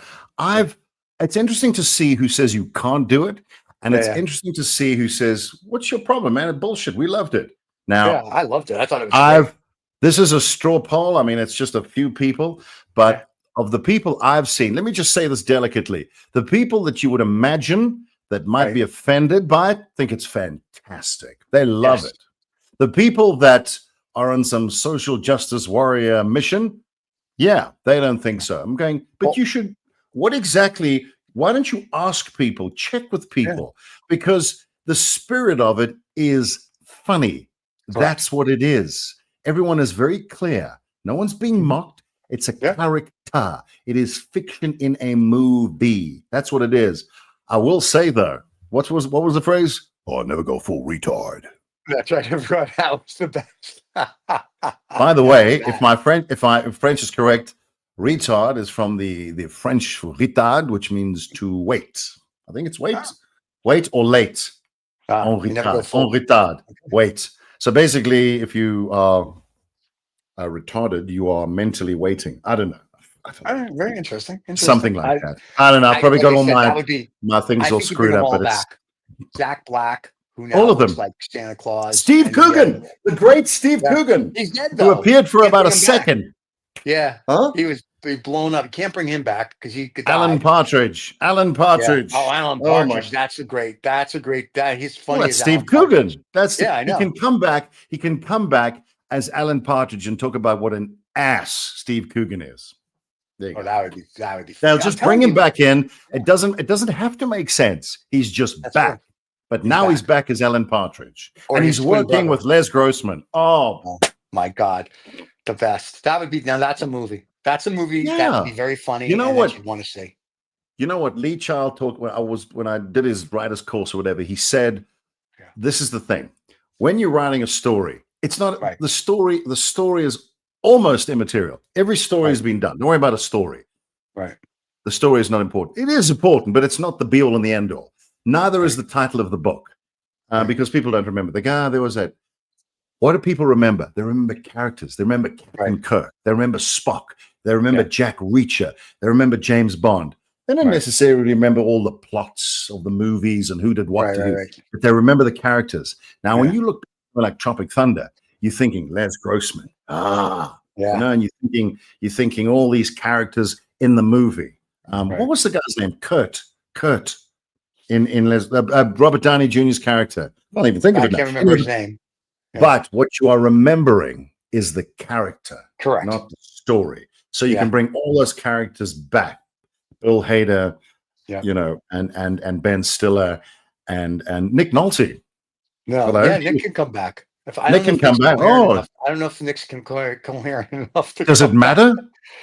It's interesting to see who says you can't do it, and it's interesting to see who says, "What's your problem, man? It's bullshit. We loved it." Now, I loved it. I thought it was. This is a straw poll. I mean, it's just a few people, but of the people I've seen, let me just say this delicately: the people that you would imagine that might be offended by it think it's fantastic. They love it. The people that are on some social justice warrior mission, they don't think so. I'm going, but you should, why don't you ask people, check with people, because the spirit of it is funny. Correct. That's what it is. Everyone is very clear. No one's being mocked. It's a character. It is fiction in a movie. That's what it is. I will say though, what was the phrase? Oh, never go full retard. That's right. That was the best. By the way, if French is correct, retard is from the French retard, which means to wait. I think it's wait or late. En retard. Wait. So basically, if you are retarded, you are mentally waiting. I don't know. Very interesting. Something like that. I don't know. I probably got all my things all screwed up, but it's Jack Black, who now all of them. looks like Santa Claus. Steve Coogan, the great Steve Coogan. He's dead, though. Who appeared for about a second. Yeah. Huh? He was blown up. You can't bring him back because he could Alan die. Partridge. Alan Partridge. Yeah. Oh, Alan Partridge. That's a great. He's funny. Well, that's Steve Coogan. That's I know. He can come back as Alan Partridge and talk about what an ass Steve Coogan is. There you go. That would be. They'll just bring him back in. It doesn't have to make sense. He's just back. But now he's back as Alan Partridge. And he's working with Les Grossman. Oh my God. The best. That would be that's a movie. That's a movie that would be very funny. You know what you'd want to see? You know what Lee Child talked when I did his writer's course or whatever, he said, this is the thing. When you're writing a story, it's not the story is almost immaterial. Every story has been done. Don't worry about a story. Right. The story is not important. It is important, but it's not the be all and the end all. Neither is the title of the book. Because people don't remember. There was that. What do people remember? They remember characters. They remember Captain Kirk. They remember Spock. They remember Jack Reacher. They remember James Bond. They don't necessarily remember all the plots of the movies and who did what to who, but they remember the characters. Now, when you look like Tropic Thunder, you're thinking Les Grossman. And you're thinking all these characters in the movie. What was the guy's name? Kurt. In Les Robert Downey Jr.'s character. I don't even think of it. I can't remember his name. But what you are remembering is the character, correct, not the story. So you can bring all those characters back. Bill Hader, and Ben Stiller and Nick Nolte. Nick can come back. Nick can come back. I don't know if Nick's coherent enough. Does it matter?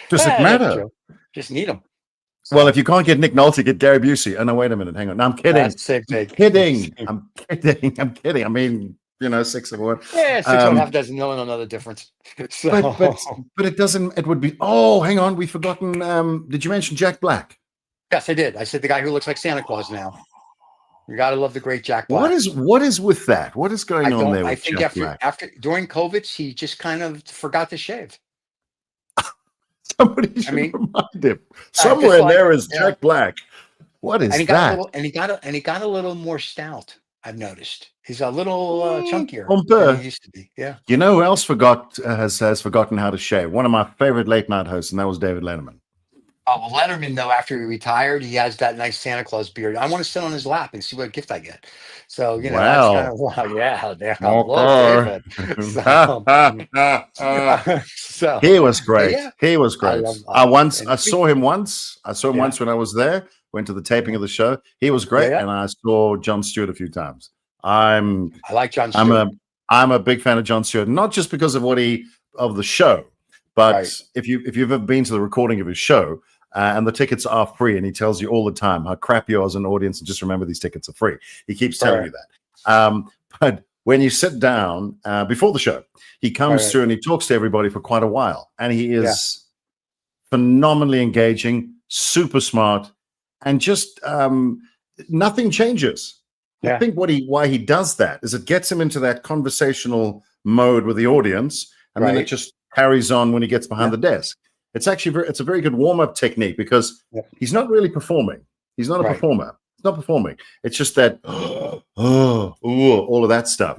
Does it matter? Just need him. Well, if you can't get Nick Nolte, get Gary Busey. Oh, no, wait a minute. Hang on. No, I'm kidding. I'm kidding. I mean, 6 of 1. Yeah, 6 and a half doesn't know another difference. So. But it doesn't. It would be. Oh, hang on, we've forgotten. Did you mention Jack Black? Yes, I did. I said the guy who looks like Santa Claus now. You gotta love the great Jack Black. What is with that? What is going on there? I think after during COVID, he just kind of forgot to shave. Somebody should remind him. Somewhere there is Jack Black. What is that? And he got a little more stout. I've noticed he's a little chunkier than he used to be. Yeah. You know who else has forgotten how to shave? One of my favorite late night hosts, and that was David Letterman. Oh, well, Letterman, though, after he retired, he has that nice Santa Claus beard. I want to sit on his lap and see what gift I get. So, that's kind of So he was great. He was great. I saw him once. When I was there. Went to the taping of the show. He was great, and I saw Jon Stewart a few times. I like Jon Stewart. I'm a big fan of Jon Stewart, not just because of of the show, but if you've ever been to the recording of his show, and the tickets are free, and he tells you all the time how crap you are as an audience, and just remember these tickets are free. He keeps telling you that. But when you sit down before the show, he comes through and he talks to everybody for quite a while, and he is phenomenally engaging, super smart. And just nothing changes. I think why he does that is it gets him into that conversational mode with the audience, and then it just carries on when he gets behind the desk. It's actually it's a very good warm-up technique because he's not really performing. He's not a performer. He's not performing. It's just that all of that stuff.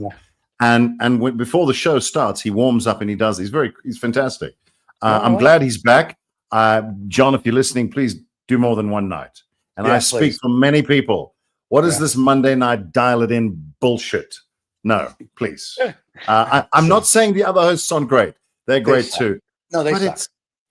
And before the show starts, he warms up and he does. He's fantastic. I'm glad he's back. John, if you're listening, please do more than one night. And I speak for many people. What is this Monday night dial it in bullshit? No, please. I'm not saying the other hosts aren't great. They're great too. No, they suck.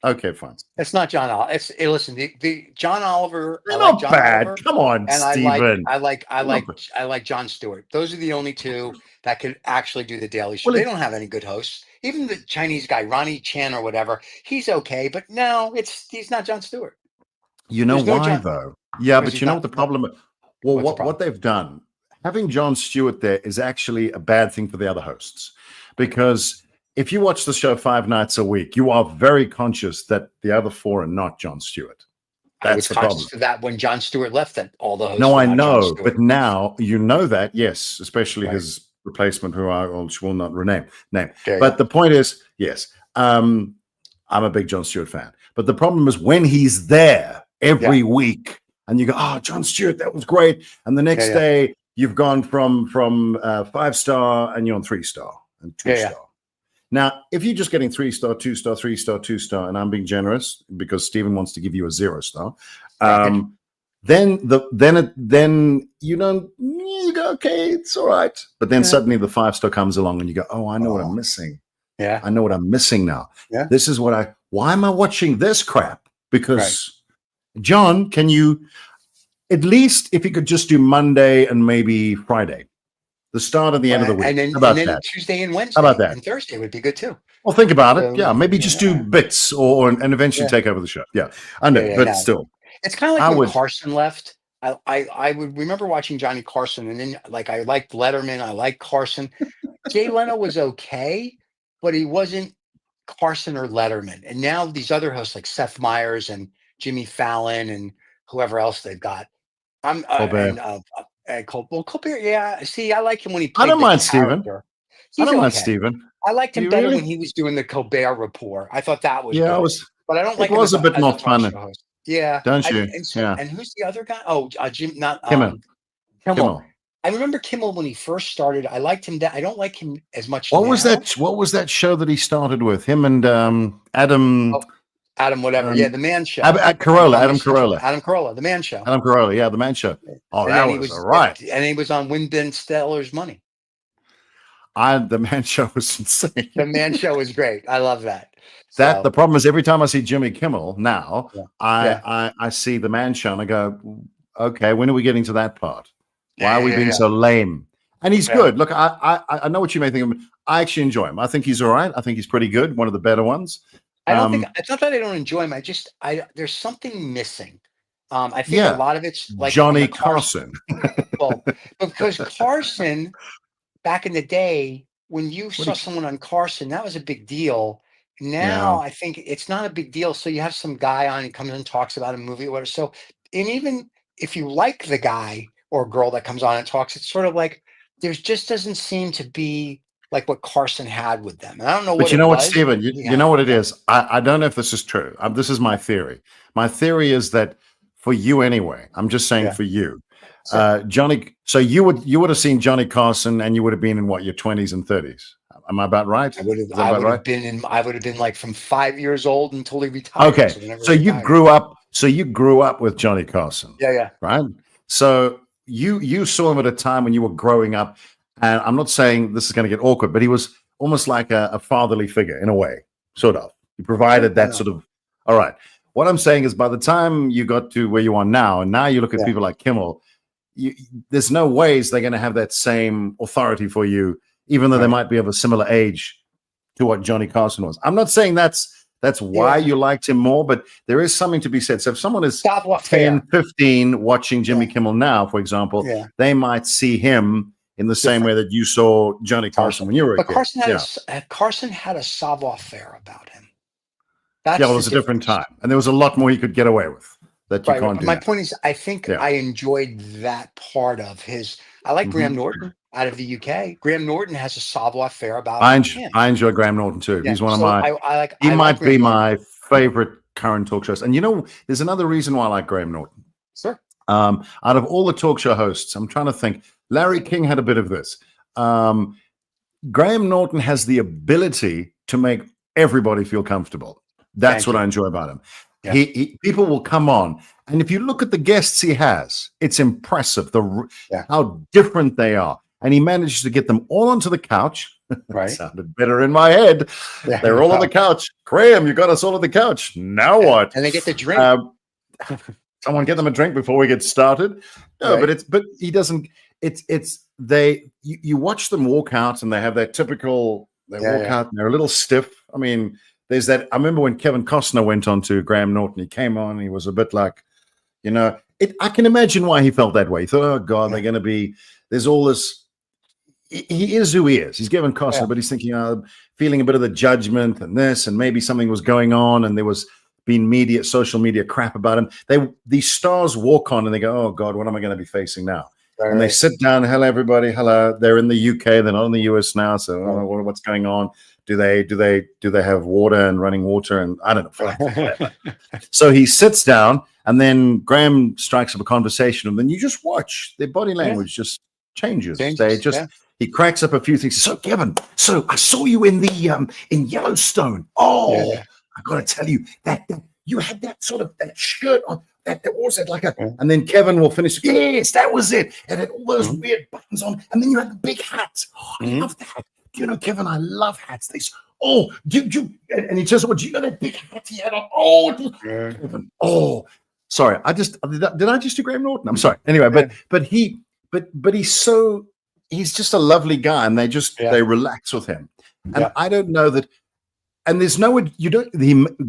Okay, fine. It's not John Oliver. Listen, the John Oliver. They're not bad. Oliver, come on, and Stephen. I like Jon Stewart. Those are the only two that could actually do the Daily Show. They don't have any good hosts. Even the Chinese guy, Ronnie Chen or whatever, he's okay. But no, he's not Jon Stewart. You know why though? Yeah, but you know what the problem is? Well, what they've done, having Jon Stewart there is actually a bad thing for the other hosts. Because if you watch the show 5 nights a week, you are very conscious that the other 4 are not Jon Stewart. That's the problem. Of that when Jon Stewart left, that all the hosts. No, I know, but now you know that, yes, especially his replacement who I will not rename name. Yeah, but the point is, yes, I'm a big Jon Stewart fan. But the problem is when he's there every week and you go, oh, Jon Stewart, that was great. And the next day you've gone from 5-star and you're on 3-star and 2-star. Now, if you're just getting 3-star, 2-star, 3-star, 2-star, and I'm being generous because Stephen wants to give you a 0-star, then you don't, you go, okay, it's all right. But then suddenly the 5-star comes along and you go, oh, I know what I'm missing. Yeah. I know what I'm missing now. Yeah. This is why am I watching this crap? Because John, can you, at least if you could just do Monday and maybe Friday, the start and the end of the week. And then, Tuesday and Wednesday. How about that? And Thursday would be good too. Well, think about it. Yeah, maybe just do bits and eventually take over the show. Yeah, I know, but still. It's kind of like when Carson left. I would remember watching Johnny Carson, and then like I liked Letterman, I liked Carson. Jay Leno was okay, but he wasn't Carson or Letterman. And now these other hosts like Seth Meyers and Jimmy Fallon and whoever else they've got. Colbert, yeah. See, I like him when he played I don't mind character. Steven. I don't mind Steven. I liked him better when he was doing the Colbert Report. I thought that was good. But I don't like it. Was a bit more fun. Yeah. Don't you? And who's the other guy? Oh, Jim, not Kimmel. Kimmel. I remember Kimmel when he first started. I liked him. I don't like him as much. What was that show that he started with? Him and Adam. Adam, whatever. The Man Show. Adam Carolla, The Man Show. Adam Carolla, The Man Show. Oh, that was all right. And he was on Win Ben Stiller's Money. The Man Show was insane. The Man Show was great. I love that. The problem is every time I see Jimmy Kimmel now, I see The Man Show and I go, okay, when are we getting to that part? Why are we being so lame? And he's good. Look, I know what you may think of him. I actually enjoy him. I think he's all right. I think he's pretty good. One of the better ones. I don't think it's not that I don't enjoy him. There's something missing. I think a lot of it's like Johnny Carson. Well, because Carson, back in the day, when you saw someone on Carson, that was a big deal. Now I think it's not a big deal. So you have some guy on, he comes and talks about a movie or whatever. So, and even if you like the guy or girl that comes on and talks, it's sort of like there's just doesn't seem to be like what Carson had with them. And I don't know what. But you know what, Stephen? You know what it is? I don't know if this is true. This is my theory. My theory is that for you anyway, I'm just saying for you, Johnny. So you would have seen Johnny Carson and you would have been in what, your 20s and 30s. Am I about right? I would have been like from 5 years old until he retired. Okay. So you grew up with Johnny Carson. Yeah. Right. So you saw him at a time when you were growing up. And I'm not saying this is going to get awkward, but he was almost like a fatherly figure in a way, sort of. He provided that sort of, all right. What I'm saying is by the time you got to where you are now, and now you look at people like Kimmel, there's no ways they're going to have that same authority for you, even though they might be of a similar age to what Johnny Carson was. I'm not saying that's why you liked him more, but there is something to be said. So if someone is 10, 15 watching Jimmy Kimmel now, for example, they might see him in the same way that you saw Johnny Carson when you were a kid. But Carson had a savoir-faire about him. It was a different time. And there was a lot more he could get away with that you can't do. My point is, I think I enjoyed that part of his. I like Graham Norton out of the UK. Graham Norton has a savoir-faire about him. I enjoy Graham Norton too. He's one of my, he might be my favorite current talk shows. And you know, there's another reason why I like Graham Norton. Sure. Out of all the talk show hosts, I'm trying to think. Larry King had a bit of this. Graham Norton has the ability to make everybody feel comfortable. That's what I enjoy about him. Yeah. People will come on, and if you look at the guests he has, it's impressive how different they are. And he manages to get them all onto the couch. Right. Sounded better in my head. Yeah, they're all on the couch. Graham, you got us all on the couch. Now what? And they get the drink. Someone get them a drink before we get started. No, but he doesn't. You watch them walk out and they have that typical, walk out and they're a little stiff. I mean, there's that. I remember when Kevin Costner went on to Graham Norton, he came on, he was a bit like, I can imagine why he felt that way. He thought, oh God, they're going to be, there's all this. He is who he is. He's Kevin Costner, but he's thinking, feeling a bit of the judgment and this, and maybe something was going on and there was been social media crap about him. These stars walk on and they go, oh God, what am I going to be facing now? and they sit down. Hello, everybody. Hello. They're in the UK. They're not in the US now. So I don't know what's going on. Do they have water and running water? And I don't know. So he sits down, and then Graham strikes up a conversation, and then you just watch their body language just changes. They just he cracks up a few things. So Kevin, so I saw you in the in Yellowstone. Oh, I got to tell you that you had that sort of that shirt on. That was it like a, and then Kevin will finish. Yes, that was it. And it had all those weird buttons on, and then you had the big hat. Oh, I love that. You know, Kevin, I love hats. And he says, "Well, do you know that big hat he had on?" Oh, Kevin, sorry. Did I just do Graham Norton? I'm sorry. Anyway, but he's just a lovely guy, and they relax with him. And I don't know that. And there's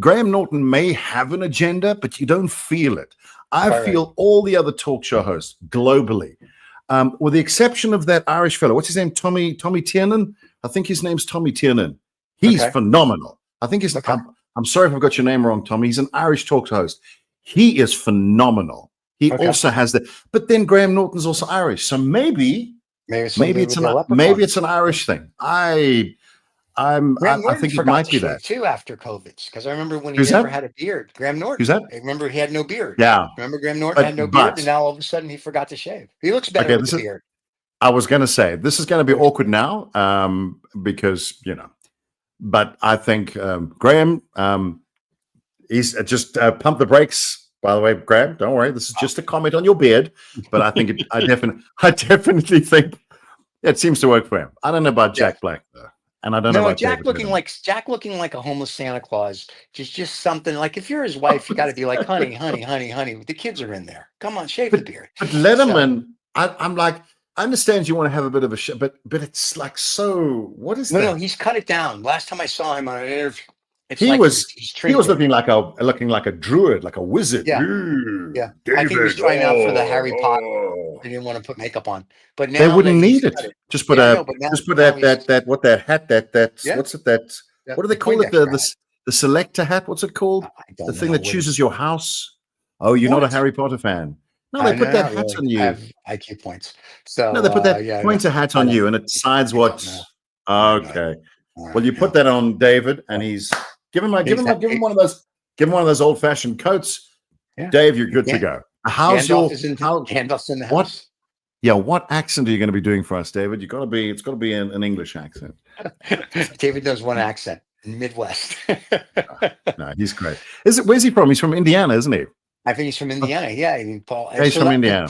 Graham Norton may have an agenda, but you don't feel it. I feel all the other talk show hosts globally, with the exception of that Irish fellow. What's his name? Tommy Tiernan. I think his name's Tommy Tiernan. He's phenomenal. I think I'm sorry if I've got your name wrong, Tommy. He's an Irish talk show host. He is phenomenal. He also has that. But then Graham Norton's also Irish. So maybe it's an Irish thing. I think it might be that too after COVID, because I remember when he never had a beard. Graham Norton. Who's that? I remember he had no beard. Yeah. Remember Graham Norton had no beard, and now all of a sudden he forgot to shave. He looks better with the beard. I was going to say this is going to be awkward now, because but I think Graham, he's just pump the brakes. By the way, Graham, don't worry. This is just a comment on your beard, but I think I definitely think it seems to work for him. I don't know about Jack Black though. And I don't know about Jack looking like a homeless Santa Claus. Just something like, if you're his wife, you got to be like, honey. The kids are in there. Come on, shave the beard. But Letterman, I'm like, I understand you want to have a bit of a but it's like, so what is that? No, he's cut it down. Last time I saw him on an interview, he was looking like a druid, like a wizard. Yeah. David, I think he was trying out for the Harry Potter. He didn't want to put makeup on, but now they wouldn't need it. Just put that hat. What's it? What do they call it? The selector hat. What's it called? The thing that chooses your house. Oh, you're not a Harry Potter fan. No, they put that hat on you. I have IQ points. So no, they put that pointer hat on you, and it decides what. Okay. Well, you put that on David, and he's give him one of those old-fashioned coats. Yeah. Dave, you're good to go. How's Gandalf's in the house? What? Yeah, what accent are you going to be doing for us, David? It's got to be an English accent. David knows one accent, Midwest. No, he's great. Where's he from? He's from Indiana, isn't he? I think he's from Indiana. Yeah, I mean, Paul. He's from Indiana.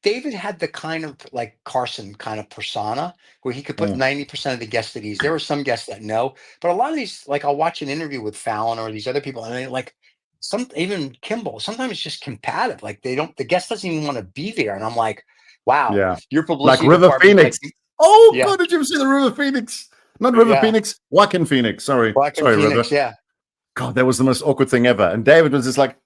David had the kind of like Carson kind of persona where he could put 90% of the guests at ease. There were some guests that no, but a lot of these, like I'll watch an interview with Fallon or these other people, and they like even Kimball. Sometimes it's just combative. Like the guest doesn't even want to be there, and I'm like, wow, your publicity like River Phoenix. God, did you ever see the River Phoenix? Not River Phoenix, Joaquin Phoenix. Sorry, Phoenix, River. Yeah. God, that was the most awkward thing ever. And David was just like.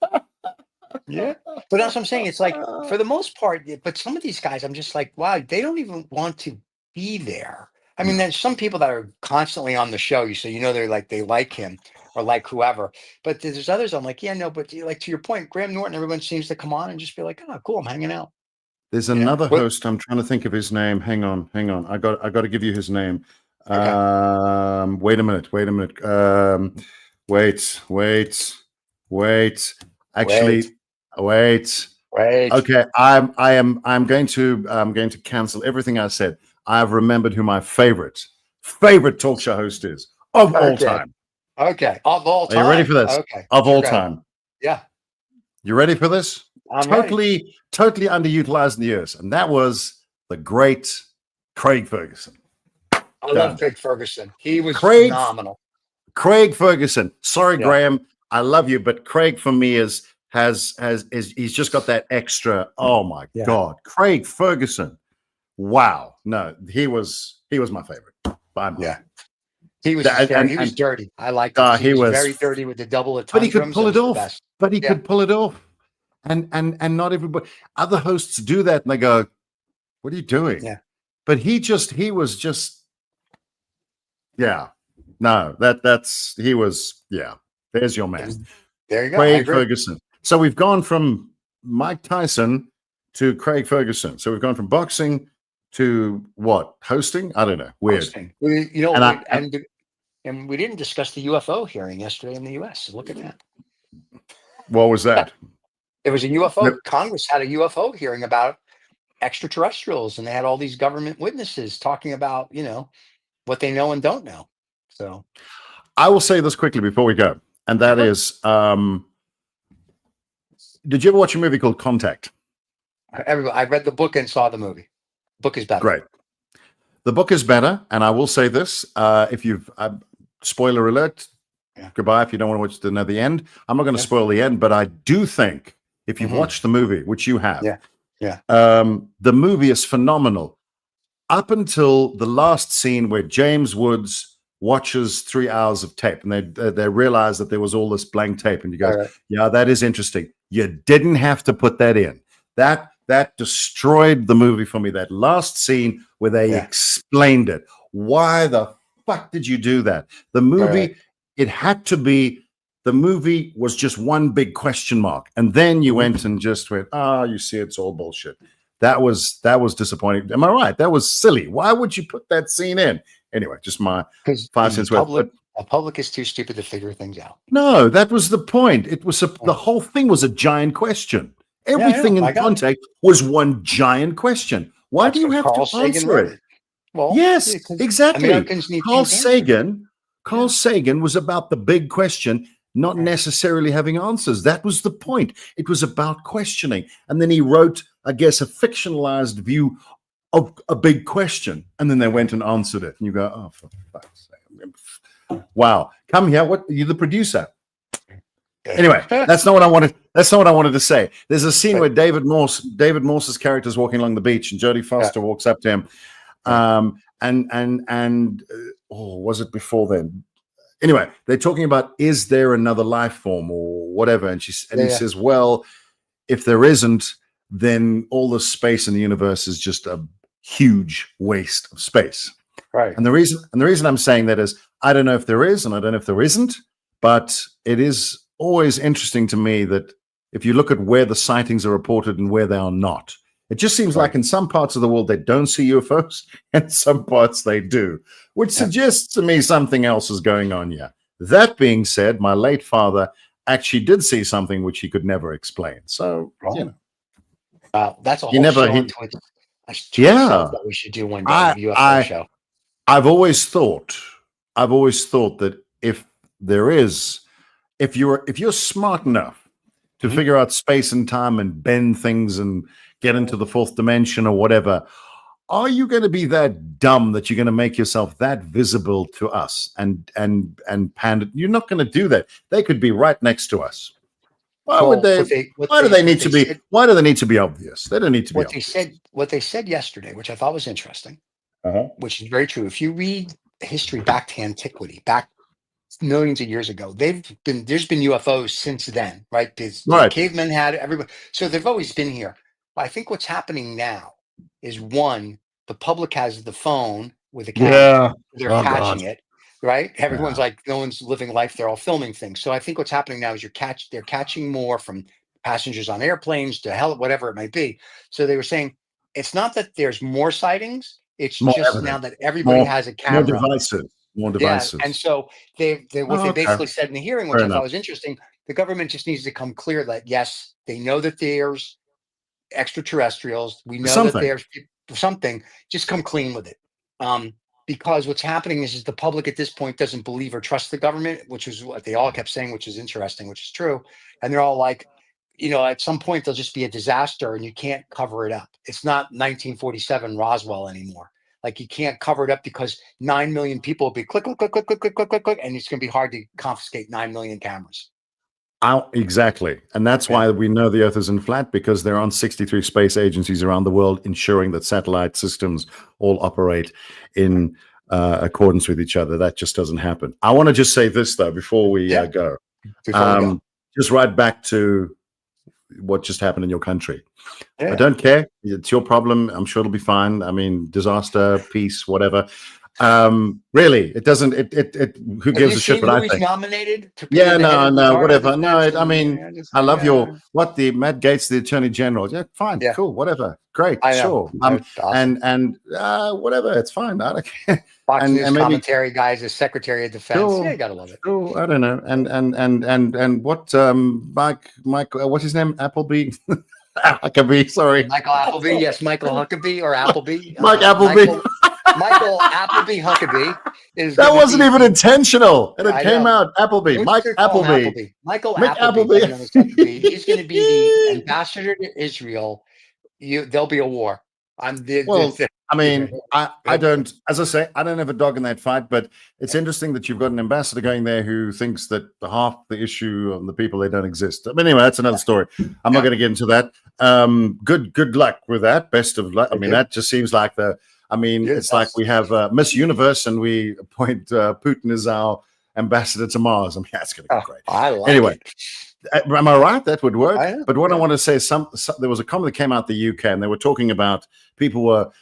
Yeah, but that's what I'm saying. It's like for the most part, but some of these guys, I'm just like, wow, they don't even want to be there. I mean, there's some people that are constantly on the show, so they're like they like him or like whoever. But there's others. I'm like, yeah, no, but like to your point, Graham Norton, everyone seems to come on and just be like, oh, cool, I'm hanging out. There's another host. I'm trying to think of his name. Hang on. I got to give you his name. Okay. Wait a minute. Wait. Actually. Wait. Okay, I'm going to cancel everything I said. I've remembered who my favorite talk show host is of all time. Okay, of all time. Are you ready for this? Okay, of all time. Yeah. You ready for this? I'm totally underutilized in the years, and that was the great Craig Ferguson. I love Craig Ferguson. He was phenomenal. Craig Ferguson. Sorry, Graham. I love you, but Craig for me is he's just got that extra. Oh my God, Craig Ferguson! Wow, no, he was my favorite. He was he was dirty. I liked him. He was very dirty with the double. But he could pull it off. Could pull it off, and not everybody. Other hosts do that, and they go, "What are you doing?" Yeah, but he was just. Yeah, no, he was. Yeah, there's your man. There you go, Craig Ferguson. So we've gone from Mike Tyson to Craig Ferguson. So we've gone from boxing to what? Hosting? I don't know. Weird. Hosting. You know, And and we didn't discuss the UFO hearing yesterday in the U.S. Look at that. What was that? There was a UFO. Nope. Congress had a UFO hearing about extraterrestrials, and they had all these government witnesses talking about, you know, what they know and don't know. So I will say this quickly before we go, and that is, did you ever watch a movie called Contact? I read the book and saw the movie. Book is better. Great. The book is better, and I will say this: if you've spoiler alert, goodbye. If you don't want to watch the end, I'm not going to spoil the end, but I do think if you've watched the movie, which you have, the movie is phenomenal. Up until the last scene where James Woods watches 3 hours of tape, and they realize that there was all this blank tape, and you go, yeah, that is interesting. You didn't have to put that in. That destroyed the movie for me. That last scene where they explained it. Why the fuck did you do that? The movie, it had to be, the movie was just one big question mark. And then you went and just went, you see, it's all bullshit. That was disappointing. Am I right? That was silly. Why would you put that scene in? Anyway, just my 5 cents worth. The public is too stupid to figure things out. No, that was the point. It was the whole thing was a giant question. Everything in Contact was one giant question. Why do you have to answer it? Well, yes, exactly. Carl Sagan was about the big question, not necessarily having answers. That was the point. It was about questioning. And then he wrote, I guess, a fictionalized view of a big question. And then they went and answered it. And you go, oh, for fuck's sake. Wow. Come here. What? You're the producer. Anyway, that's not what I wanted. That's not what I wanted to say. There's a scene where David Morse's character is walking along the beach, and Jodie Foster walks up to him. Was it before then? Anyway, they're talking about, is there another life form or whatever? And he says, well, if there isn't, then all the space in the universe is just a huge waste of space. Right. And the reason I'm saying that is, I don't know if there is, and I don't know if there isn't, but it is always interesting to me that if you look at where the sightings are reported and where they are not, it just seems like in some parts of the world they don't see UFOs, and some parts they do, which suggests to me something else is going on here. That being said, my late father actually did see something which he could never explain. So, you know. That's a whole show that we should do one day, a UFO show. I've always thought that if you're smart enough to figure out space and time and bend things and get into the fourth dimension or whatever, are you going to be that dumb that you're going to make yourself that visible to us and pan it? You're not going to do that. They could be right next to us. Why would they? Why do they need to be? Why do they need to be obvious? They don't need to be obvious. What they said yesterday, which I thought was interesting, which is very true. If you read history back to antiquity, back millions of years ago, there's been UFOs since then, right? The cavemen had everybody, so they've always been here. But I think what's happening now is, one, the public has the phone with a camera, they're catching it, right? Everyone's like, no one's living life, they're all filming things. So I think what's happening now is they're catching more from passengers on airplanes to whatever it might be. So they were saying it's not that there's more sightings, it's more just evidence. Now that everybody has a camera. More devices. Yeah, and so they basically said in the hearing, which I thought was interesting, the government just needs to come clear that, yes, they know that there's extraterrestrials. We know that there's something. Just come clean with it. Because what's happening is the public at this point doesn't believe or trust the government, which is what they all kept saying, which is interesting, which is true. And they're all like, you know, at some point there'll just be a disaster and you can't cover it up. It's not 1947 Roswell anymore. Like, you can't cover it up because 9 million people will be click, click, click, click, click, click, click, click, click, and it's going to be hard to confiscate 9 million cameras. Exactly. And that's why we know the Earth isn't flat, because there aren't 63 space agencies around the world ensuring that satellite systems all operate in accordance with each other. That just doesn't happen. I want to just say this, though, before we go. Just right back to what just happened in your country. I don't care. It's your problem. I'm sure it'll be fine. I mean, disaster, peace, whatever. Really, it doesn't. Who gives a shit? But I think. Nominated to be Yeah, the head of the no, Guard whatever. of No, Defense, I mean, and just, I love the Matt Gaetz, the Attorney General. Yeah, fine, Yeah. cool, whatever, great, I know. sure. That's awesome. And whatever, it's fine. I don't care. Fox News maybe, commentary guys as Secretary of Defense. Sure, Yeah, you gotta love it. Sure, I don't know. And what Mike what's his name? Appleby. Huckabee, sorry. Michael Appleby, yes, Michael Huckabee or Appleby. Mike Appleby. Michael Appleby Huckabee is. That wasn't even intentional, and it came out. Appleby, Mike Appleby. Michael Appleby. He's going to be the ambassador to Israel. There'll be a war. I mean, I don't, as I say, I don't have a dog in that fight, but it's interesting that you've got an ambassador going there who thinks that half the issue of the people, they don't exist. But anyway, that's another story. I'm not going to get into that. Good luck with that. Best of luck. I mean, that just seems like it's like we have Miss Universe and we appoint Putin as our ambassador to Mars. I mean, that's going to be great. I like anyway. it. Am I right? That would work. But what I want to say is there was a comment that came out the UK, and they were talking about people were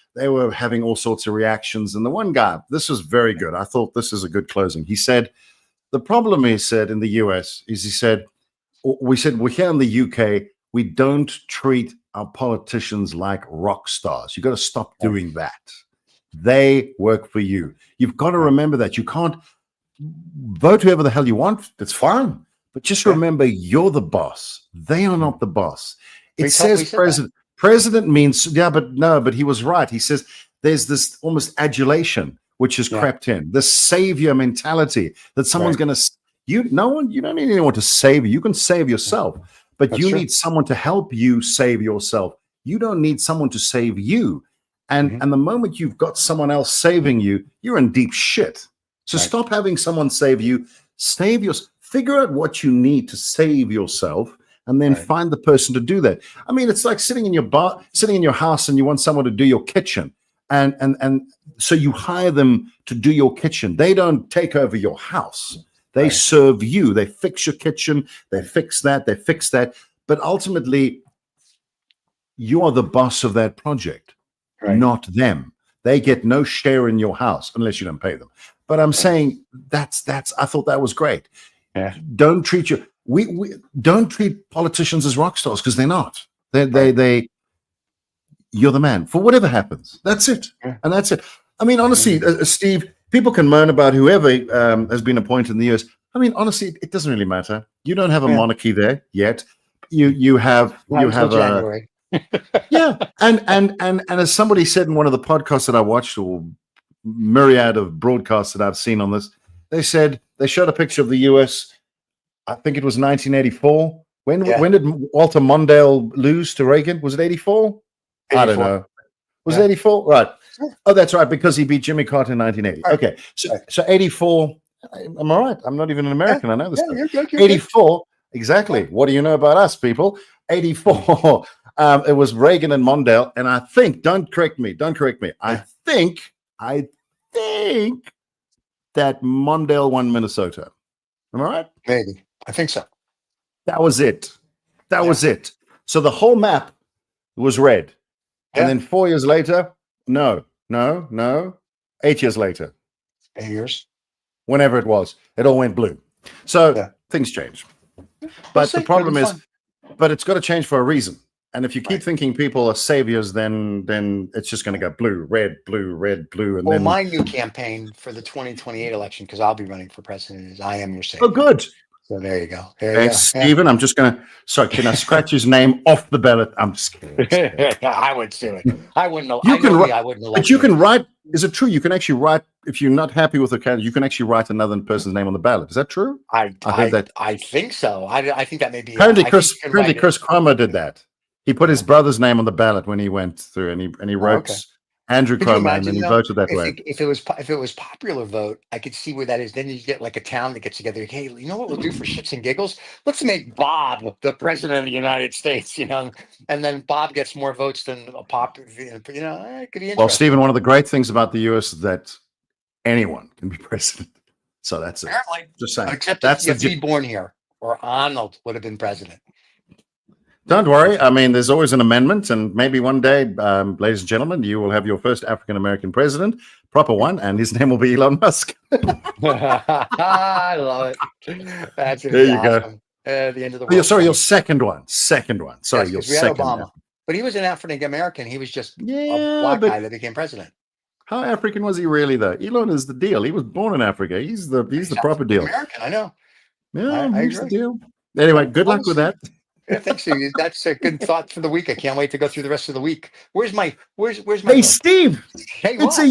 having all sorts of reactions. And the one guy, this was very good. I thought this is a good closing. He said, the problem, he said, in the US is we're here in the UK, we don't treat our politicians like rock stars. You got to stop doing that. They work for you. You've got to remember that. You can't vote whoever the hell you want. That's fine. But just remember, you're the boss. They are not the boss. It says president. President means, but he was right. He says there's this almost adulation which has crept in, the savior mentality that someone's going to, you don't need anyone to save you. You can save yourself, but you need someone to help you save yourself. You don't need someone to save you. And the moment you've got someone else saving you, you're in deep shit. So stop having someone save you. Save yourself. Figure out what you need to save yourself, and then find the person to do that. I mean, it's like sitting in your house, and you want someone to do your kitchen, and so you hire them to do your kitchen. They don't take over your house. They serve you. They fix your kitchen. They fix that. But ultimately, you are the boss of that project, not them. They get no share in your house unless you don't pay them. But I'm saying I thought that was great. Yeah. Don't treat we don't treat politicians as rock stars, because they're not. They you're the man for whatever happens. That's it, and that's it. I mean, honestly, Steve, people can moan about whoever has been appointed in the US. I mean, honestly, it doesn't really matter. You don't have a monarchy there yet. You have January. and as somebody said in one of the podcasts that I watched, or myriad of broadcasts that I've seen on this, they said they showed a picture of the US. I think it was 1984. When did Walter Mondale lose to Reagan? Was it 84? I don't know. Was it 84? Right. Oh, that's right, because he beat Jimmy Carter in 1980. Okay, so 84. I'm all right. I'm not even an American. I know this. You're 84. Exactly. What do you know about us, people? 84. It was Reagan and Mondale, and I think. Don't correct me. I think that Mondale won Minnesota. Am I right? Maybe. I think so. That was it. Was it. So the whole map was red. And then 4 years later, no. 8 years later. 8 years. Whenever it was, it all went blue. So things change. But the problem is, it's got to change for a reason. And if you keep thinking people are saviors, then it's just going to go blue, red, blue. And then my new campaign for the 2028 election, because I'll be running for president, is I am your savior. Oh, good. So there you go. Stephen, I'm just going to, sorry, can I scratch his name off the ballot? I'm just kidding. I would do it. I wouldn't know. I wouldn't elect. But you can write, is it true? You can actually write, if you're not happy with a candidate, you can actually write another person's name on the ballot. Is that true? I think so. I think that may be. Apparently Chris Cromer did that. He put his brother's name on the ballot when he went through, and he wrote Andrew Cromer, and then he voted that way. If it was popular vote, I could see where that is. Then you get like a town that gets together. Hey, you know what we'll do for shits and giggles? Let's make Bob the president of the United States. And then Bob gets more votes than a pop. It could be interesting. Well, Stephen, one of the great things about the U.S. is that anyone can be president. So that's it. Apparently, just saying. Except that's if you be born here, or Arnold would have been president. Don't worry. I mean, there's always an amendment, and maybe one day, ladies and gentlemen, you will have your first African-American president, proper one, and his name will be Elon Musk. I love it. That's There you awesome. The end of the world. Sorry, your second one. Sorry, your we had second. Obama. But he was an African-American. He was just a Yeah, black but guy that became president. how African was he really, though? Elon is the deal. He was born in Africa. He's the proper deal. American, I know. Yeah, I he's the agree. deal. Anyway, good luck with that. Yeah, thanks. That's a good thought for the week. I can't wait to go through the rest of the week. Where's my Hey, phone? Steve, Hey, it's what?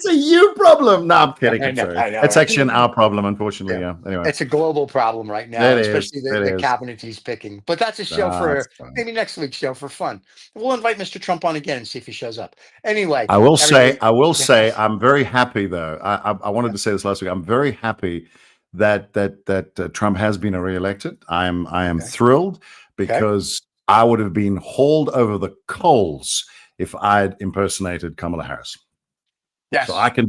a you problem. No, I'm kidding. I I'm know, sorry. I know, It's right? actually an our problem, unfortunately. Yeah. Anyway, It's a global problem right now, It is, especially it the is. cabinet he's picking. But that's a show for that's fine. maybe next week's show for fun. We'll invite Mr. Trump on again and see if he shows up. Anyway, I will say, everybody- I'm very happy though. I wanted to say this last week. I'm very happy that Trump has been reelected. I am thrilled because I would have been hauled over the coals if I'd impersonated Kamala Harris. Yes. So I can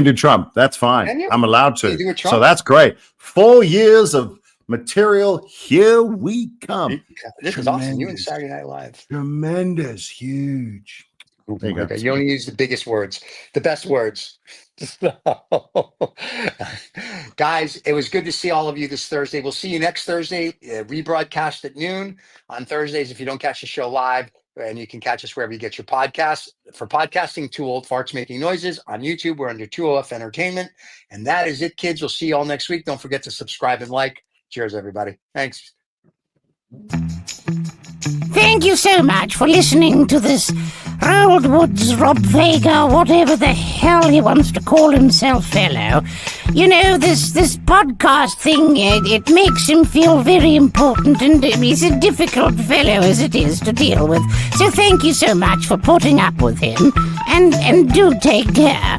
do Trump. That's fine. Can you? I'm allowed Can you to. do a Trump? So that's great. 4 years of material. Here we come. This is awesome. You and Tremendous. Saturday Night Live. Tremendous, huge. There you go. Okay, you only use the biggest words, the best words. Guys, it was good to see all of you this Thursday. We'll see you next Thursday, rebroadcast at noon on Thursdays if you don't catch the show live, and you can catch us wherever you get your podcasts. For podcasting, Two Old Farts Making Noises. On YouTube, we're under 2OF Entertainment. And that is it, kids. We'll see you all next week. Don't forget to subscribe and like. Cheers, everybody. Thanks. Thank you so much for listening to this Roald Woods, Rob Vega, whatever the hell he wants to call himself, fellow. You know, this podcast thing, it makes him feel very important, and he's a difficult fellow as it is to deal with. So thank you so much for putting up with him, and do take care.